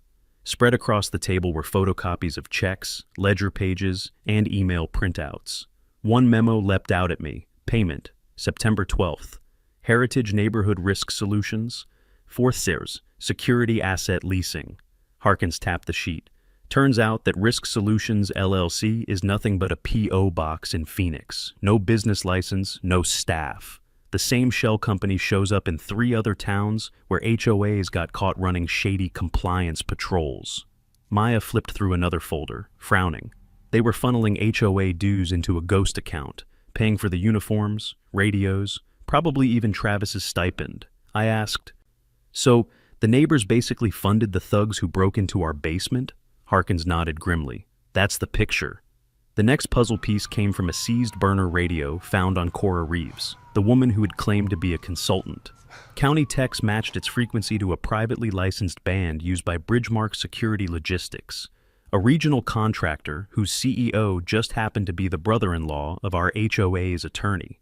Spread across the table were photocopies of checks, ledger pages, and email printouts. One memo leapt out at me. Payment, September 12th. Heritage Neighborhood Risk Solutions. Forthsers, Security Asset Leasing. Harkins tapped the sheet. Turns out that Risk Solutions LLC is nothing but a P.O. box in Phoenix. No business license, no staff. The same shell company shows up in 3 other towns where HOAs got caught running shady compliance patrols. Maya flipped through another folder, frowning. They were funneling HOA dues into a ghost account, paying for the uniforms, radios, probably even Travis's stipend. I asked, so the neighbors basically funded the thugs who broke into our basement? Harkins nodded grimly. That's the picture. The next puzzle piece came from a seized burner radio found on Cora Reeves, the woman who had claimed to be a consultant. County techs matched its frequency to a privately licensed band used by Bridgemark Security Logistics, a regional contractor whose CEO just happened to be the brother-in-law of our HOA's attorney.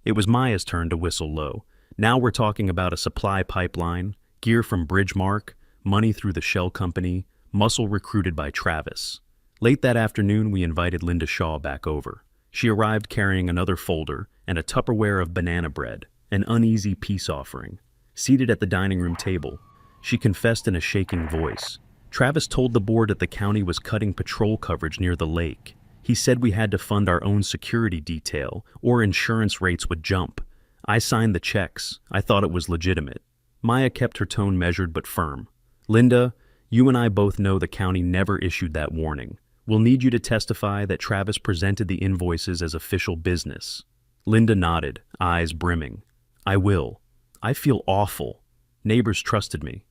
It was Maya's turn to whistle low. Now we're talking about a supply pipeline, gear from Bridgemark, money through the shell company, muscle recruited by Travis. Late that afternoon, we invited Linda Shaw back over. She arrived carrying another folder and a Tupperware of banana bread, an uneasy peace offering. Seated at the dining room table, she confessed in a shaking voice. Travis told the board that the county was cutting patrol coverage near the lake. He said we had to fund our own security detail, or insurance rates would jump. I signed the checks. I thought it was legitimate. Maya kept her tone measured but firm. Linda, you and I both know the county never issued that warning. We'll need you to testify that Travis presented the invoices as official business. Linda nodded, eyes brimming. I will. I feel awful. Neighbors trusted me.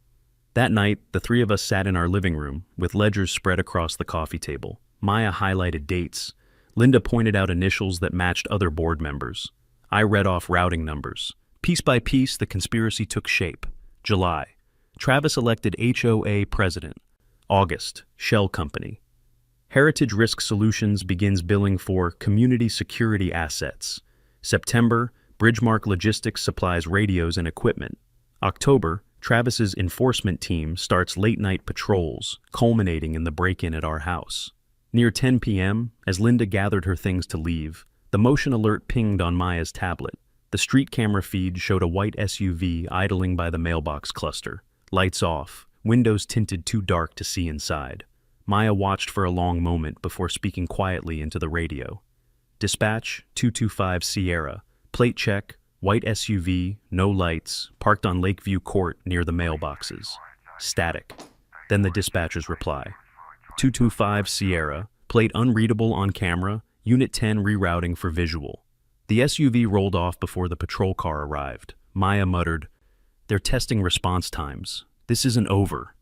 That night, the 3 of us sat in our living room, with ledgers spread across the coffee table. Maya highlighted dates. Linda pointed out initials that matched other board members. I read off routing numbers. Piece by piece, the conspiracy took shape. July. Travis elected HOA president. August, shell company. Heritage Risk Solutions begins billing for community security assets. September, Bridgemark Logistics supplies radios and equipment. October, Travis's enforcement team starts late-night patrols, culminating in the break-in at our house. Near 10 p.m., as Linda gathered her things to leave, the motion alert pinged on Maya's tablet. The street camera feed showed a white SUV idling by the mailbox cluster. Lights off, windows tinted too dark to see inside. Maya watched for a long moment before speaking quietly into the radio. Dispatch, 225 Sierra. Plate check, white SUV, no lights, parked on Lakeview Court near the mailboxes. Static. Then the dispatcher's reply. 225 Sierra, plate unreadable on camera, Unit 10 rerouting for visual. The SUV rolled off before the patrol car arrived. Maya muttered, "They're testing response times. This isn't over."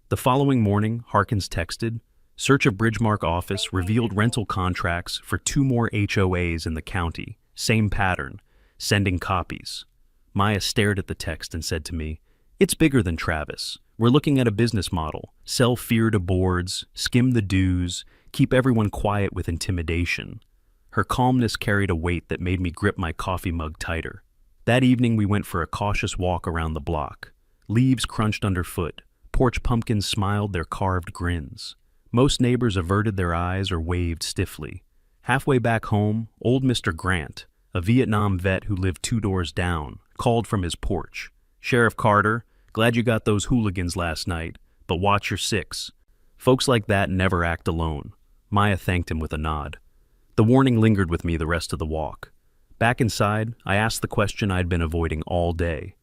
The following morning, Harkins texted, "Search of Bridgemark office revealed rental contracts for 2 more HOAs in the county. Same pattern. Sending copies." Maya stared at the text and said to me, "It's bigger than Travis. We're looking at a business model. Sell fear to boards, skim the dues, keep everyone quiet with intimidation." Her calmness carried a weight that made me grip my coffee mug tighter. That evening we went for a cautious walk around the block. Leaves crunched underfoot. Porch pumpkins smiled their carved grins. Most neighbors averted their eyes or waved stiffly. Halfway back home, old Mr. Grant, a Vietnam vet who lived 2 doors down, called from his porch. "Sheriff Carter, glad you got those hooligans last night, but watch your 6. Folks like that never act alone." Maya thanked him with a nod. The warning lingered with me the rest of the walk. Back inside, I asked the question I'd been avoiding all day.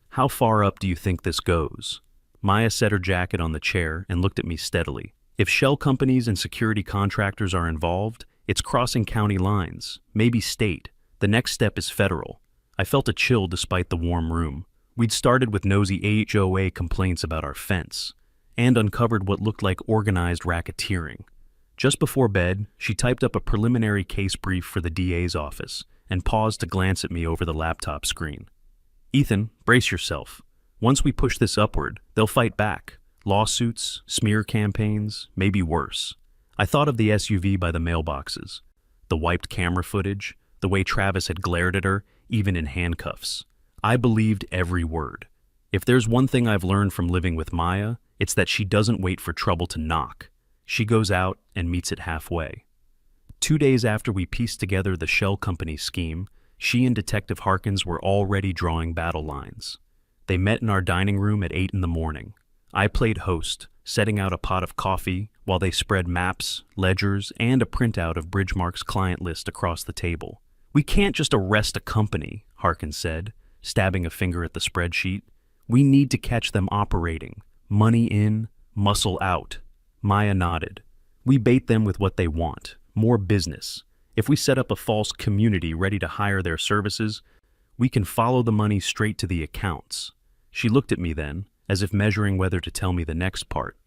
"How far up do you think this goes?" Maya set her jacket on the chair and looked at me steadily. "If shell companies and security contractors are involved, it's crossing county lines, maybe state. The next step is federal." I felt a chill despite the warm room. We'd started with nosy HOA complaints about our fence, and uncovered what looked like organized racketeering. Just before bed, she typed up a preliminary case brief for the DA's office and paused to glance at me over the laptop screen. "Ethan, brace yourself. Once we push this upward, they'll fight back. Lawsuits, smear campaigns, maybe worse." I thought of the SUV by the mailboxes, the wiped camera footage, the way Travis had glared at her, even in handcuffs. I believed every word. If there's one thing I've learned from living with Maya, it's that she doesn't wait for trouble to knock. She goes out and meets it halfway. 2 days after we pieced together the shell company scheme, she and Detective Harkins were already drawing battle lines. They met in our dining room at 8 in the morning. I played host, setting out a pot of coffee while they spread maps, ledgers, and a printout of Bridgemark's client list across the table. "We can't just arrest a company," Harkins said, stabbing a finger at the spreadsheet. "We need to catch them operating. Money in, muscle out." Maya nodded. "We bait them with what they want, more business. If we set up a false community ready to hire their services, we can follow the money straight to the accounts." She looked at me then, as if measuring whether to tell me the next part.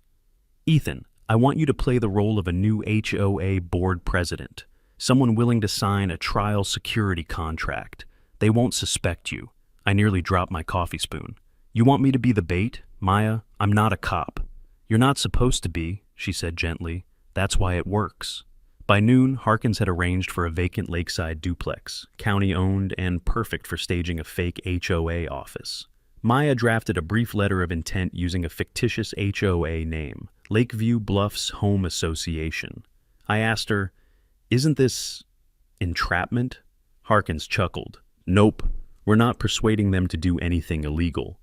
"Ethan, I want you to play the role of a new HOA board president, someone willing to sign a trial security contract. They won't suspect you." I nearly dropped my coffee spoon. "You want me to be the bait? Maya, I'm not a cop." "You're not supposed to be," she said gently. "That's why it works." By noon, Harkins had arranged for a vacant lakeside duplex, county-owned and perfect for staging a fake HOA office. Maya drafted a brief letter of intent using a fictitious HOA name, Lakeview Bluffs Home Association. I asked her, "Isn't this entrapment?" Harkins chuckled. "Nope, we're not persuading them to do anything illegal.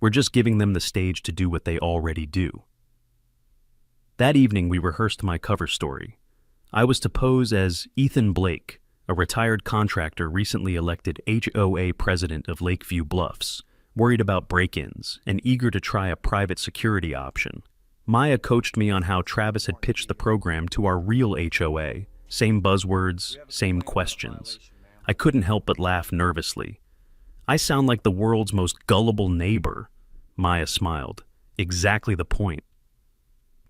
We're just giving them the stage to do what they already do." That evening we rehearsed my cover story. I was to pose as Ethan Blake, a retired contractor recently elected HOA president of Lakeview Bluffs, worried about break-ins and eager to try a private security option. Maya coached me on how Travis had pitched the program to our real HOA, same buzzwords, same questions. I couldn't help but laugh nervously. "I sound like the world's most gullible neighbor." Maya smiled. "Exactly the point."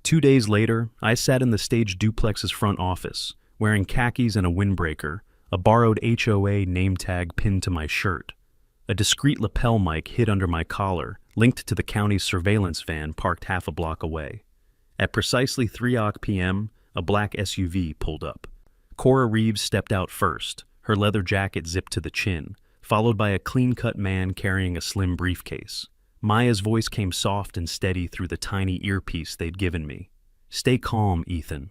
2 days later, I sat in the stage duplex's front office, wearing khakis and a windbreaker, a borrowed HOA name tag pinned to my shirt. A discreet lapel mic hid under my collar, linked to the county's surveillance van parked half a block away. At precisely 3 p.m., a black SUV pulled up. Cora Reeves stepped out first, her leather jacket zipped to the chin, followed by a clean-cut man carrying a slim briefcase. Maya's voice came soft and steady through the tiny earpiece they'd given me. Stay calm, Ethan.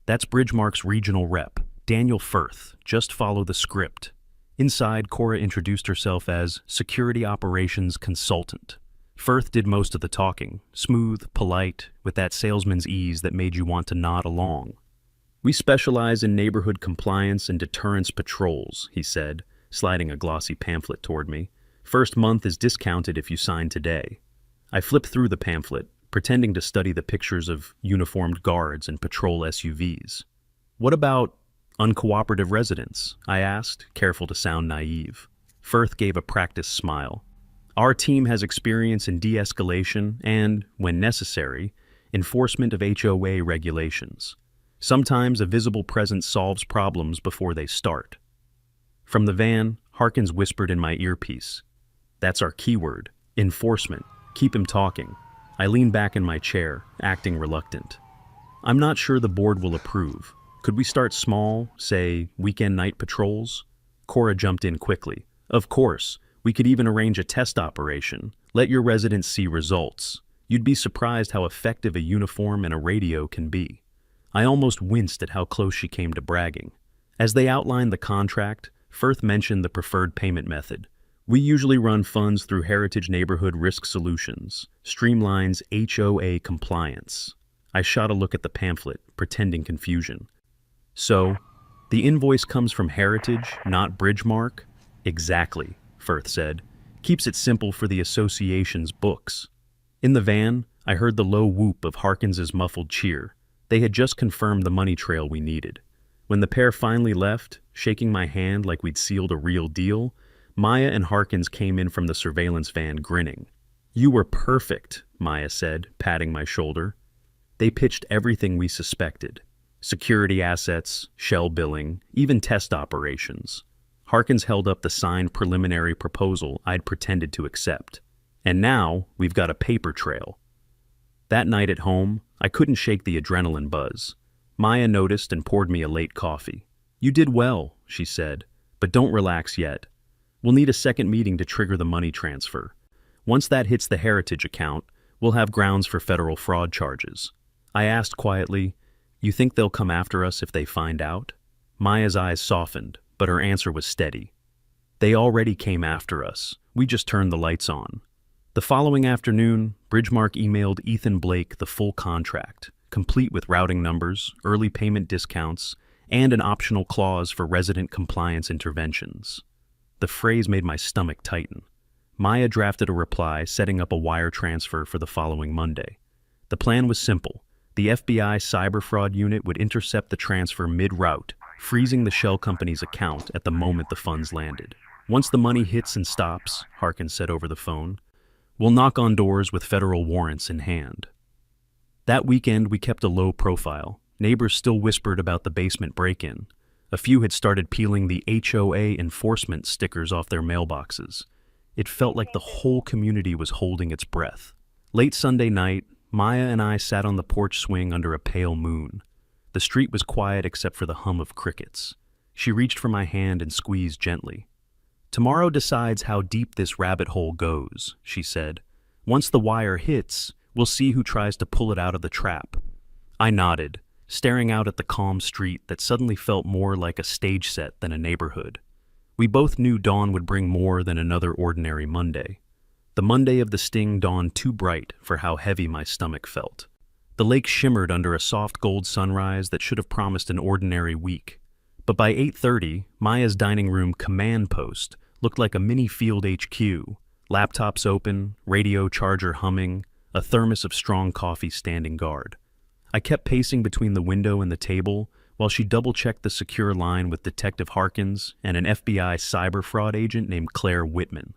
That's Bridgemark's regional rep, Daniel Firth. Just follow the script. Inside, Cora introduced herself as Security Operations Consultant. Firth did most of the talking, smooth, polite, with that salesman's ease that made you want to nod along. We specialize in neighborhood compliance and deterrence patrols, he said, sliding a glossy pamphlet toward me. First month is discounted if you sign today. I flipped through the pamphlet, pretending to study the pictures of uniformed guards and patrol SUVs. What about uncooperative residents? I asked, careful to sound naive. Firth gave a practiced smile. Our team has experience in de-escalation and, when necessary, enforcement of HOA regulations. Sometimes a visible presence solves problems before they start. From the van, Harkins whispered in my earpiece. That's our keyword, enforcement. Keep him talking. I leaned back in my chair, acting reluctant. I'm not sure the board will approve. Could we start small, say, weekend night patrols? Cora jumped in quickly. Of course. We could even arrange a test operation. Let your residents see results. You'd be surprised how effective a uniform and a radio can be. I almost winced at how close she came to bragging. As they outlined the contract, Firth mentioned the preferred payment method. We usually run funds through Heritage Neighborhood Risk Solutions, streamlines HOA compliance. I shot a look at the pamphlet, pretending confusion. So, the invoice comes from Heritage, not Bridgemark? Exactly, Firth said. Keeps it simple for the association's books. In the van, I heard the low whoop of Harkins's muffled cheer. They had just confirmed the money trail we needed. When the pair finally left, shaking my hand like we'd sealed a real deal, Maya and Harkins came in from the surveillance van grinning. You were perfect, Maya said, patting my shoulder. They pitched everything we suspected. Security assets, shell billing, even test operations. Harkins held up the signed preliminary proposal I'd pretended to accept. And now, we've got a paper trail. That night at home, I couldn't shake the adrenaline buzz. Maya noticed and poured me a late coffee. You did well, she said, but don't relax yet. We'll need a second meeting to trigger the money transfer. Once that hits the Heritage account, we'll have grounds for federal fraud charges. I asked quietly, you think they'll come after us if they find out? Maya's eyes softened, but her answer was steady. They already came after us. We just turned the lights on. The following afternoon, Bridgemark emailed Ethan Blake the full contract, complete with routing numbers, early payment discounts, and an optional clause for resident compliance interventions. The phrase made my stomach tighten. Maya drafted a reply setting up a wire transfer for the following Monday. The plan was simple. The FBI cyber fraud unit would intercept the transfer mid-route, freezing the shell company's account at the moment the funds landed. Once the money hits and stops, Harkins said over the phone, we'll knock on doors with federal warrants in hand. That weekend, we kept a low profile. Neighbors still whispered about the basement break-in. A few had started peeling the HOA enforcement stickers off their mailboxes. It felt like the whole community was holding its breath. Late Sunday night, Maya and I sat on the porch swing under a pale moon. The street was quiet except for the hum of crickets. She reached for my hand and squeezed gently. Tomorrow decides how deep this rabbit hole goes, she said. Once the wire hits, we'll see who tries to pull it out of the trap. I nodded, staring out at the calm street that suddenly felt more like a stage set than a neighborhood. We both knew dawn would bring more than another ordinary Monday. The Monday of the sting dawned too bright for how heavy my stomach felt. The lake shimmered under a soft gold sunrise that should have promised an ordinary week. But by 8:30, Maya's dining room command post looked like a mini field HQ, laptops open, radio charger humming, a thermos of strong coffee standing guard. I kept pacing between the window and the table while she double-checked the secure line with Detective Harkins and an FBI cyber fraud agent named Claire Whitman.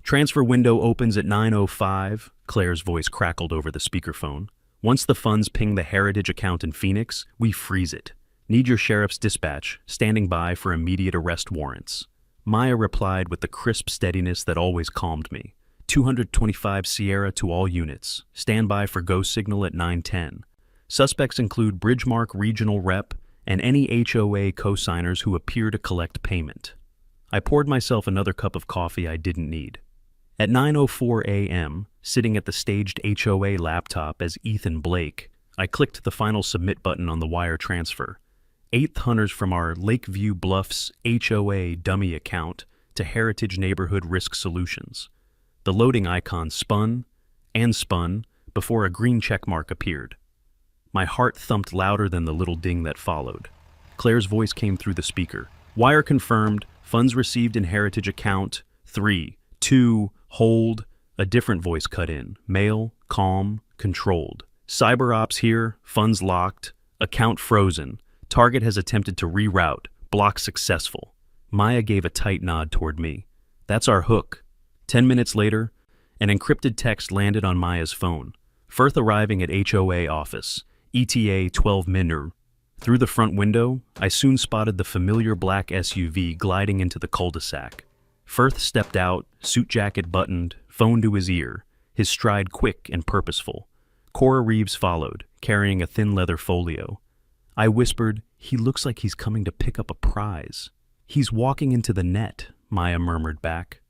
Transfer window opens at 9:05, Claire's voice crackled over the speakerphone. Once the funds ping the Heritage account in Phoenix, we freeze it. Need your sheriff's dispatch, standing by for immediate arrest warrants. Maya replied with the crisp steadiness that always calmed me. 225 Sierra to all units. Stand by for go signal at 9:10. Suspects include Bridgemark Regional Rep and any HOA co-signers who appear to collect payment. I poured myself another cup of coffee I didn't need. At 9:04 a.m., sitting at the staged HOA laptop as Ethan Blake, I clicked the final submit button on the wire transfer. Eighth hunters from our Lakeview Bluffs HOA dummy account to Heritage Neighborhood Risk Solutions. The loading icon spun and spun before a green checkmark appeared. My heart thumped louder than the little ding that followed. Claire's voice came through the speaker. Wire confirmed, funds received in Heritage account, 3, 2, hold. A different voice cut in. Mail, calm, controlled. Cyber ops here, funds locked, account frozen. Target has attempted to reroute, block successful. Maya gave a tight nod toward me. That's our hook. 10 minutes later, an encrypted text landed on Maya's phone. Firth arriving at HOA office, ETA 12 minutes. Through the front window, I soon spotted the familiar black SUV gliding into the cul-de-sac. Firth stepped out, suit jacket buttoned, phone to his ear, his stride quick and purposeful. Cora Reeves followed, carrying a thin leather folio. I whispered, "He looks like he's coming to pick up a prize." "He's walking into the net," Maya murmured back.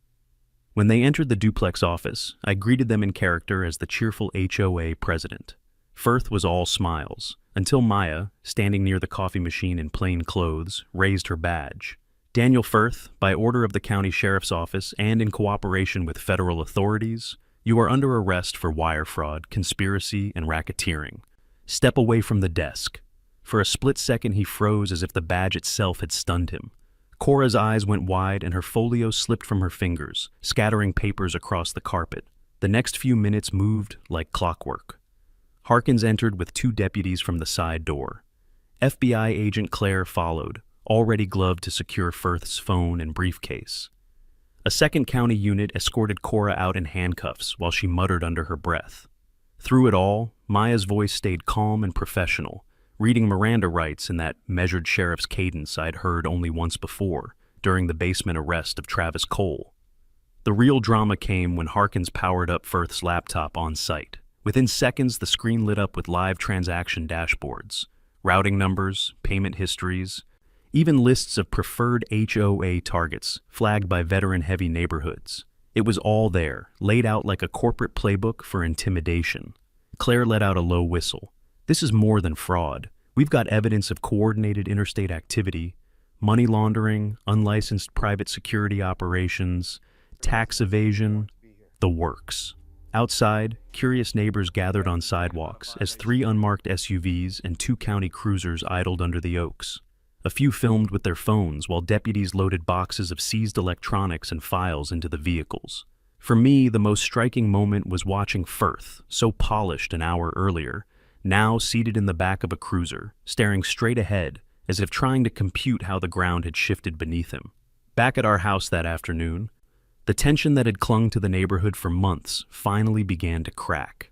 When they entered the duplex office, I greeted them in character as the cheerful HOA president. Firth was all smiles, until Maya, standing near the coffee machine in plain clothes, raised her badge. "Daniel Firth, by order of the county sheriff's office and in cooperation with federal authorities, you are under arrest for wire fraud, conspiracy, and racketeering. Step away from the desk." For a split second he froze as if the badge itself had stunned him. Cora's eyes went wide and her folio slipped from her fingers, scattering papers across the carpet. The next few minutes moved like clockwork. Harkins entered with 2 deputies from the side door. FBI agent Claire followed, already gloved to secure Firth's phone and briefcase. A second county unit escorted Cora out in handcuffs while she muttered under her breath. Through it all, Maya's voice stayed calm and professional, reading Miranda rights in that measured sheriff's cadence I'd heard only once before, during the basement arrest of Travis Cole. The real drama came when Harkins powered up Firth's laptop on site. Within seconds, the screen lit up with live transaction dashboards, routing numbers, payment histories, even lists of preferred HOA targets flagged by veteran-heavy neighborhoods. It was all there, laid out like a corporate playbook for intimidation. Claire let out a low whistle. "This is more than fraud. We've got evidence of coordinated interstate activity, money laundering, unlicensed private security operations, tax evasion, the works." Outside, curious neighbors gathered on sidewalks as 3 unmarked SUVs and 2 county cruisers idled under the oaks. A few filmed with their phones while deputies loaded boxes of seized electronics and files into the vehicles. For me, the most striking moment was watching Firth, so polished an hour earlier, now seated in the back of a cruiser, staring straight ahead, as if trying to compute how the ground had shifted beneath him. Back at our house that afternoon, the tension that had clung to the neighborhood for months finally began to crack.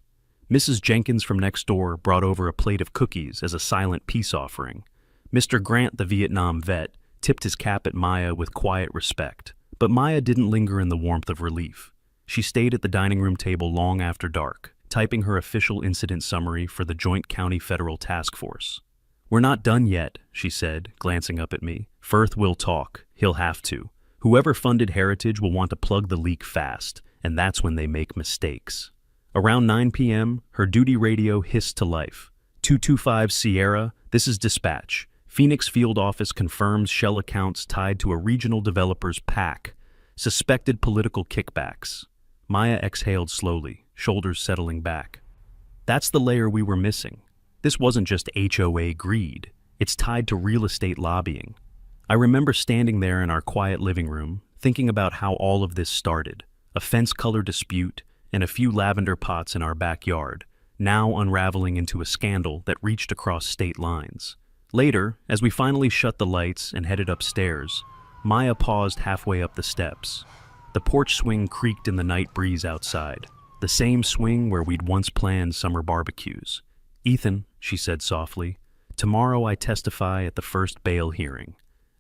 Mrs. Jenkins from next door brought over a plate of cookies as a silent peace offering. Mr. Grant, the Vietnam vet, tipped his cap at Maya with quiet respect, but Maya didn't linger in the warmth of relief. She stayed at the dining room table long after dark, typing her official incident summary for the Joint County Federal Task Force. "We're not done yet," she said, glancing up at me. "Firth will talk. He'll have to. Whoever funded Heritage will want to plug the leak fast, and that's when they make mistakes." Around 9 p.m., her duty radio hissed to life. 225 Sierra, this is dispatch. Phoenix Field Office confirms shell accounts tied to a regional developer's PAC. Suspected political kickbacks. Maya exhaled slowly, shoulders settling back. That's the layer we were missing. This wasn't just HOA greed. It's tied to real estate lobbying. I remember standing there in our quiet living room, thinking about how all of this started. A fence-color dispute and a few lavender pots in our backyard, now unraveling into a scandal that reached across state lines. Later, as we finally shut the lights and headed upstairs, Maya paused halfway up the steps. The porch swing creaked in the night breeze outside, the same swing where we'd once planned summer barbecues. "Ethan," she said softly, "tomorrow I testify at the first bail hearing.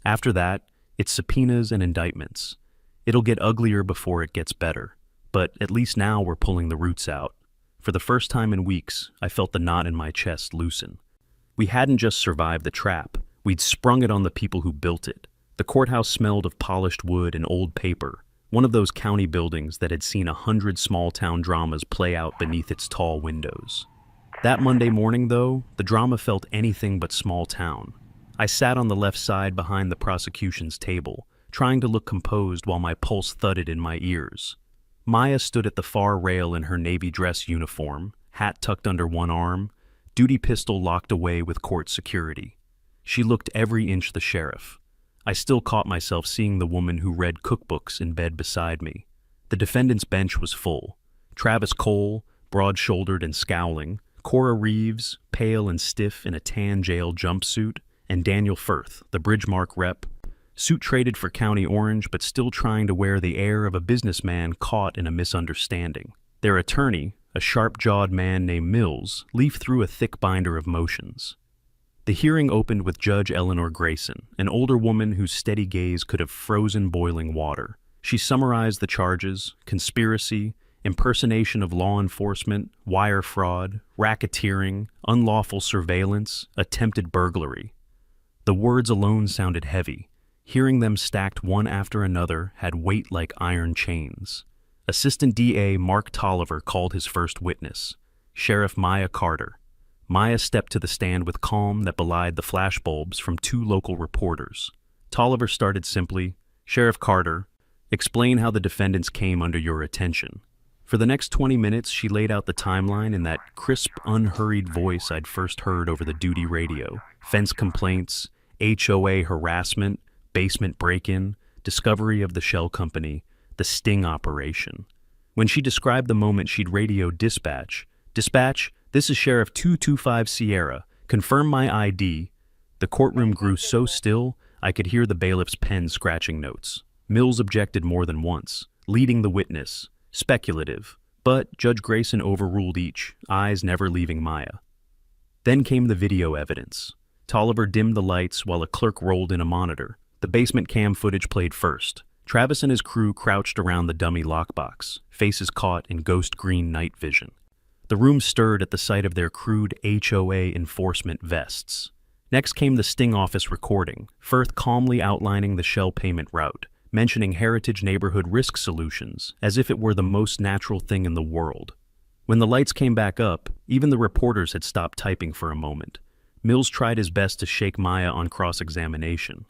After that, it's subpoenas and indictments. It'll get uglier before it gets better, but at least now we're pulling the roots out." For the first time in weeks, I felt the knot in my chest loosen. We hadn't just survived the trap, we'd sprung it on the people who built it. The courthouse smelled of polished wood and old paper, one of those county buildings that had seen 100 small-town dramas play out beneath its tall windows. That Monday morning, though, the drama felt anything but small town. I sat on the left side behind the prosecution's table, trying to look composed while my pulse thudded in my ears. Maya stood at the far rail in her navy dress uniform, hat tucked under one arm, duty pistol locked away with court security. She looked every inch the sheriff. I still caught myself seeing the woman who read cookbooks in bed beside me. The defendant's bench was full. Travis Cole, broad-shouldered and scowling, Cora Reeves, pale and stiff in a tan jail jumpsuit, and Daniel Firth, the Bridgemark rep, suit traded for County Orange but still trying to wear the air of a businessman caught in a misunderstanding. Their attorney, a sharp-jawed man named Mills, leafed through a thick binder of motions. The hearing opened with Judge Eleanor Grayson, an older woman whose steady gaze could have frozen boiling water. She summarized the charges: conspiracy, impersonation of law enforcement, wire fraud, racketeering, unlawful surveillance, attempted burglary. The words alone sounded heavy. Hearing them stacked one after another had weight like iron chains. Assistant DA Mark Tolliver called his first witness, Sheriff Maya Carter. Maya stepped to the stand with calm that belied the flashbulbs from two local reporters. Tolliver started simply, "Sheriff Carter, explain how the defendants came under your attention." For the next 20 minutes, she laid out the timeline in that crisp, unhurried voice I'd first heard over the duty radio. Fence complaints, HOA harassment, basement break-in, discovery of the shell company, the sting operation. When she described the moment she'd radioed dispatch, "Dispatch, this is Sheriff 225 Sierra. Confirm my ID." The courtroom grew so still, I could hear the bailiff's pen scratching notes. Mills objected more than once, leading the witness. Speculative, but Judge Grayson overruled each, eyes never leaving Maya. Then came the video evidence. Tolliver dimmed the lights while a clerk rolled in a monitor. The basement cam footage played first. Travis and his crew crouched around the dummy lockbox, faces caught in ghost green night vision. The room stirred at the sight of their crude HOA enforcement vests. Next came the sting office recording, Firth calmly outlining the shell payment route, mentioning Heritage Neighborhood Risk Solutions as if it were the most natural thing in the world. When the lights came back up, even the reporters had stopped typing for a moment. Mills tried his best to shake Maya on cross-examination.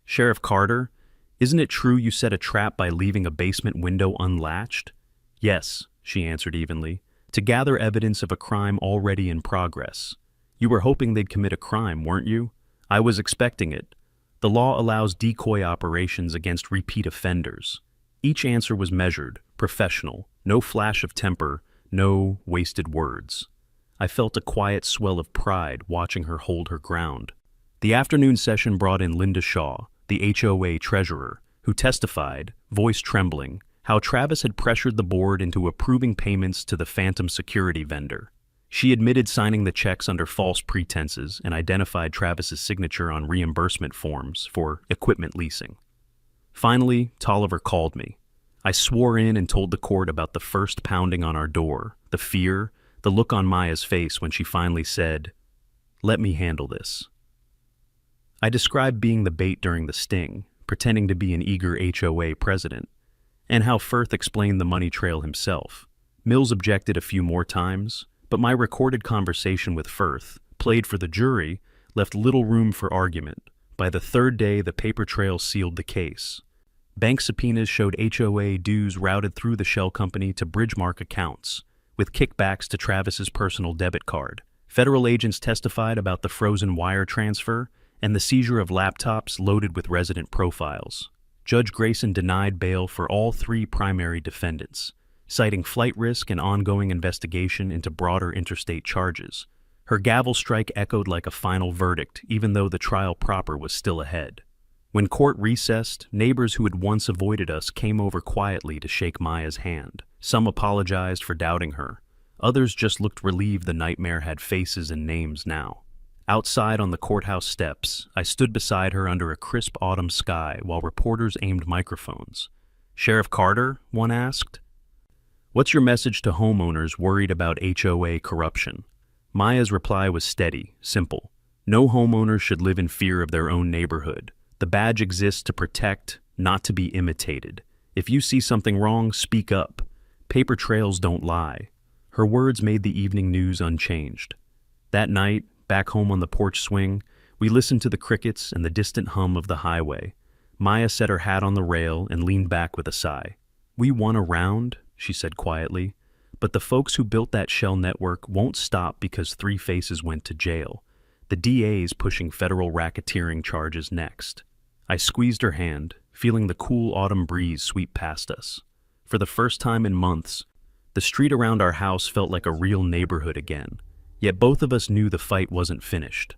"Sheriff Carter, isn't it true you set a trap by leaving a basement window unlatched?" "Yes," she answered evenly, "to gather evidence of a crime already in progress. You were hoping they'd commit a crime, weren't you? I was expecting it. The law allows decoy operations against repeat offenders." Each answer was measured, professional, no flash of temper, no wasted words. I felt a quiet swell of pride watching her hold her ground. The afternoon session brought in Linda Shaw, the HOA treasurer, who testified, voice trembling, how Travis had pressured the board into approving payments to the phantom security vendor. She admitted signing the checks under false pretenses and identified Travis's signature on reimbursement forms for equipment leasing. Finally, Tolliver called me. I swore in and told the court about the first pounding on our door, the fear, the look on Maya's face when she finally said, "Let me handle this." I described being the bait during the sting, pretending to be an eager HOA president, and how Firth explained the money trail himself. Mills objected a few more times, but my recorded conversation with Firth, played for the jury, left little room for argument. By the third day, the paper trail sealed the case. Bank subpoenas showed HOA dues routed through the shell company to Bridgemark accounts, with kickbacks to Travis's personal debit card. Federal agents testified about the frozen wire transfer and the seizure of laptops loaded with resident profiles. Judge Grayson denied bail for all three primary defendants, citing flight risk and ongoing investigation into broader interstate charges. Her gavel strike echoed like a final verdict, even though the trial proper was still ahead. When court recessed, neighbors who had once avoided us came over quietly to shake Maya's hand. Some apologized for doubting her. Others just looked relieved the nightmare had faces and names now. Outside on the courthouse steps, I stood beside her under a crisp autumn sky while reporters aimed microphones. "Sheriff Carter?" one asked. "What's your message to homeowners worried about HOA corruption?" Maya's reply was steady, simple. No homeowners should live in fear of their own neighborhood. The badge exists to protect, not to be imitated. If you see something wrong, speak up. Paper trails don't lie. Her words made the evening news unchanged. That night, back home on the porch swing, we listened to the crickets and the distant hum of the highway. Maya set her hat on the rail and leaned back with a sigh. "We won a round," she said quietly, "but the folks who built that shell network won't stop because 3 faces went to jail. The DA's pushing federal racketeering charges next." I squeezed her hand, feeling the cool autumn breeze sweep past us. For the first time in months, the street around our house felt like a real neighborhood again. Yet both of us knew the fight wasn't finished.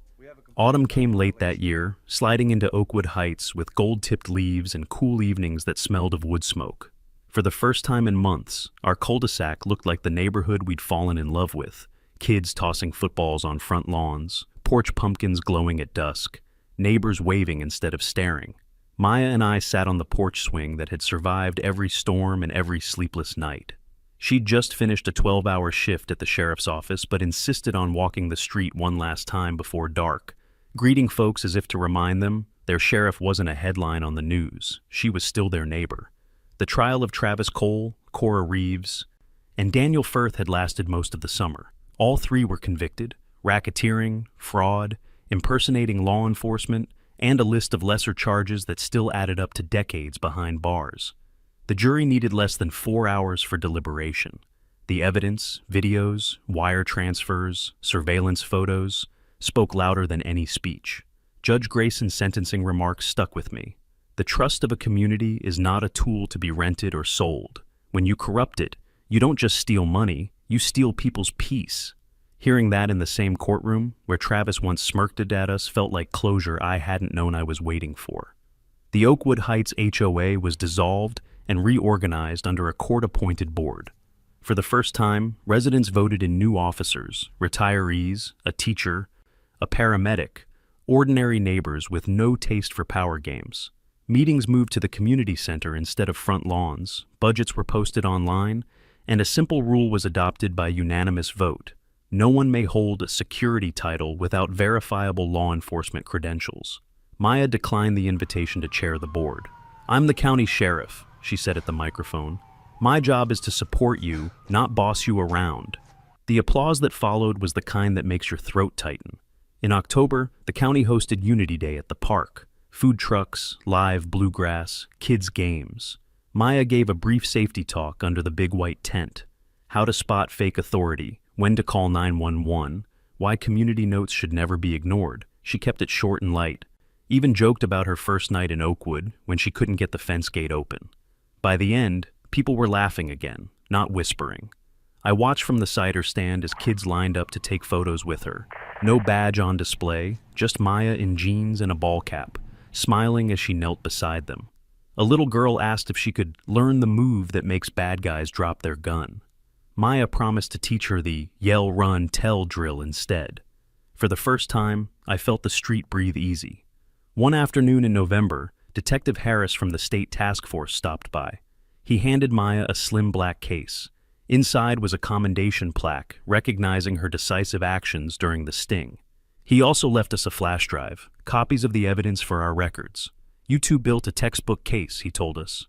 Autumn came late that year, sliding into Oakwood Heights with gold-tipped leaves and cool evenings that smelled of wood smoke. For the first time in months, our cul-de-sac looked like the neighborhood we'd fallen in love with. Kids tossing footballs on front lawns, porch pumpkins glowing at dusk, neighbors waving instead of staring. Maya and I sat on the porch swing that had survived every storm and every sleepless night. She'd just finished a 12-hour shift at the sheriff's office, but insisted on walking the street one last time before dark, greeting folks as if to remind them their sheriff wasn't a headline on the news. She was still their neighbor. The trial of Travis Cole, Cora Reeves, and Daniel Firth had lasted most of the summer. All 3 were convicted: racketeering, fraud, impersonating law enforcement, and a list of lesser charges that still added up to decades behind bars. The jury needed less than 4 hours for deliberation. The evidence, videos, wire transfers, surveillance photos, spoke louder than any speech. Judge Grayson's sentencing remarks stuck with me. The trust of a community is not a tool to be rented or sold. When you corrupt it, you don't just steal money, you steal people's peace. Hearing that in the same courtroom, where Travis once smirked at us, felt like closure I hadn't known I was waiting for. The Oakwood Heights HOA was dissolved and reorganized under a court-appointed board. For the first time, residents voted in new officers, retirees, a teacher, a paramedic, ordinary neighbors with no taste for power games. Meetings moved to the community center instead of front lawns, budgets were posted online, and a simple rule was adopted by unanimous vote. No one may hold a security title without verifiable law enforcement credentials. Maya declined the invitation to chair the board. "I'm the county sheriff," she said at the microphone. "My job is to support you, not boss you around." The applause that followed was the kind that makes your throat tighten. In October, the county hosted Unity Day at the park. Food trucks, live bluegrass, kids' games. Maya gave a brief safety talk under the big white tent. How to spot fake authority, when to call 911, why community notes should never be ignored. She kept it short and light. Even joked about her first night in Oakwood when she couldn't get the fence gate open. By the end, people were laughing again, not whispering. I watched from the cider stand as kids lined up to take photos with her. No badge on display, just Maya in jeans and a ball cap, smiling as she knelt beside them. A little girl asked if she could learn the move that makes bad guys drop their gun. Maya promised to teach her the yell, run, tell drill instead. For the first time, I felt the street breathe easy. One afternoon in November, Detective Harris from the state task force stopped by. He handed Maya a slim black case. Inside was a commendation plaque recognizing her decisive actions during the sting. He also left us a flash drive, copies of the evidence for our records. "You two built a textbook case," he told us.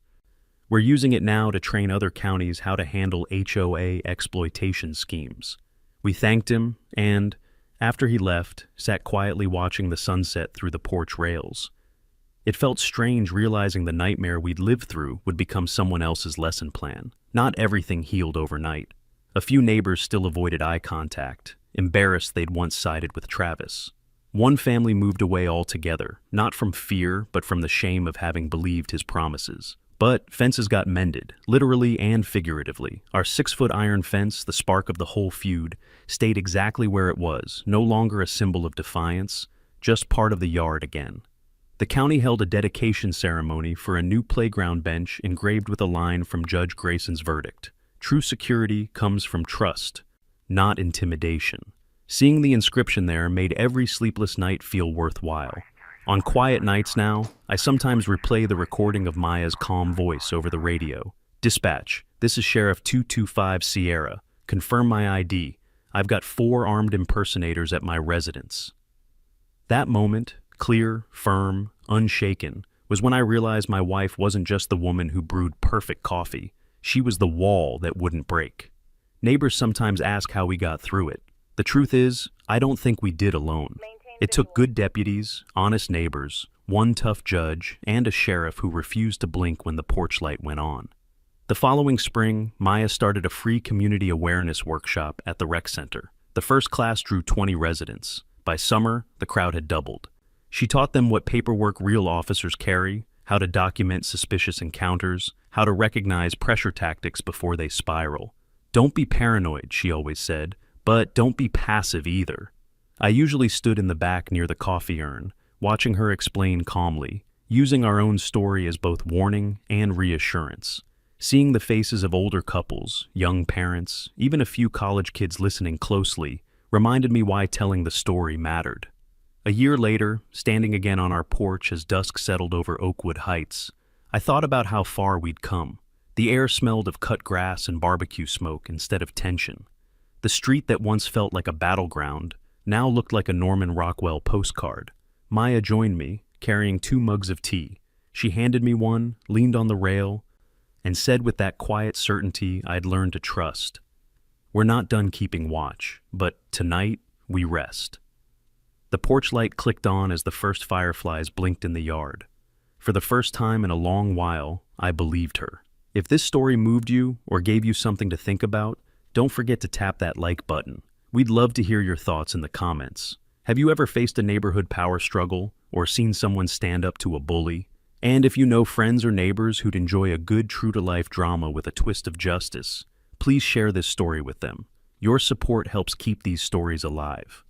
"We're using it now to train other counties how to handle HOA exploitation schemes." We thanked him and, after he left, sat quietly watching the sunset through the porch rails. It felt strange realizing the nightmare we'd lived through would become someone else's lesson plan. Not everything healed overnight. A few neighbors still avoided eye contact, embarrassed they'd once sided with Travis. One family moved away altogether, not from fear, but from the shame of having believed his promises. But fences got mended, literally and figuratively. Our 6-foot iron fence, the spark of the whole feud, stayed exactly where it was, no longer a symbol of defiance, just part of the yard again. The county held a dedication ceremony for a new playground bench engraved with a line from Judge Grayson's verdict. "True security comes from trust, not intimidation." Seeing the inscription there made every sleepless night feel worthwhile. On quiet nights now, I sometimes replay the recording of Maya's calm voice over the radio. "Dispatch, this is Sheriff 225 Sierra. Confirm my ID. I've got 4 armed impersonators at my residence." That moment, clear, firm, unshaken, was when I realized my wife wasn't just the woman who brewed perfect coffee. She was the wall that wouldn't break. Neighbors sometimes ask how we got through it. The truth is, I don't think we did alone. It took good deputies, honest neighbors, one tough judge, and a sheriff who refused to blink when the porch light went on. The following spring, Maya started a free community awareness workshop at the rec center. The first class drew 20 residents. By summer, the crowd had doubled. She taught them what paperwork real officers carry, how to document suspicious encounters, how to recognize pressure tactics before they spiral. Don't be paranoid, she always said, but don't be passive either. I usually stood in the back near the coffee urn, watching her explain calmly, using our own story as both warning and reassurance. Seeing the faces of older couples, young parents, even a few college kids listening closely, reminded me why telling the story mattered. A year later, standing again on our porch as dusk settled over Oakwood Heights, I thought about how far we'd come. The air smelled of cut grass and barbecue smoke instead of tension. The street that once felt like a battleground now looked like a Norman Rockwell postcard. Maya joined me, carrying 2 mugs of tea. She handed me one, leaned on the rail, and said with that quiet certainty I'd learned to trust, "We're not done keeping watch, but tonight we rest." The porch light clicked on as the first fireflies blinked in the yard. For the first time in a long while, I believed her. If this story moved you or gave you something to think about, don't forget to tap that like button. We'd love to hear your thoughts in the comments. Have you ever faced a neighborhood power struggle or seen someone stand up to a bully? And if you know friends or neighbors who'd enjoy a good true-to-life drama with a twist of justice, please share this story with them. Your support helps keep these stories alive.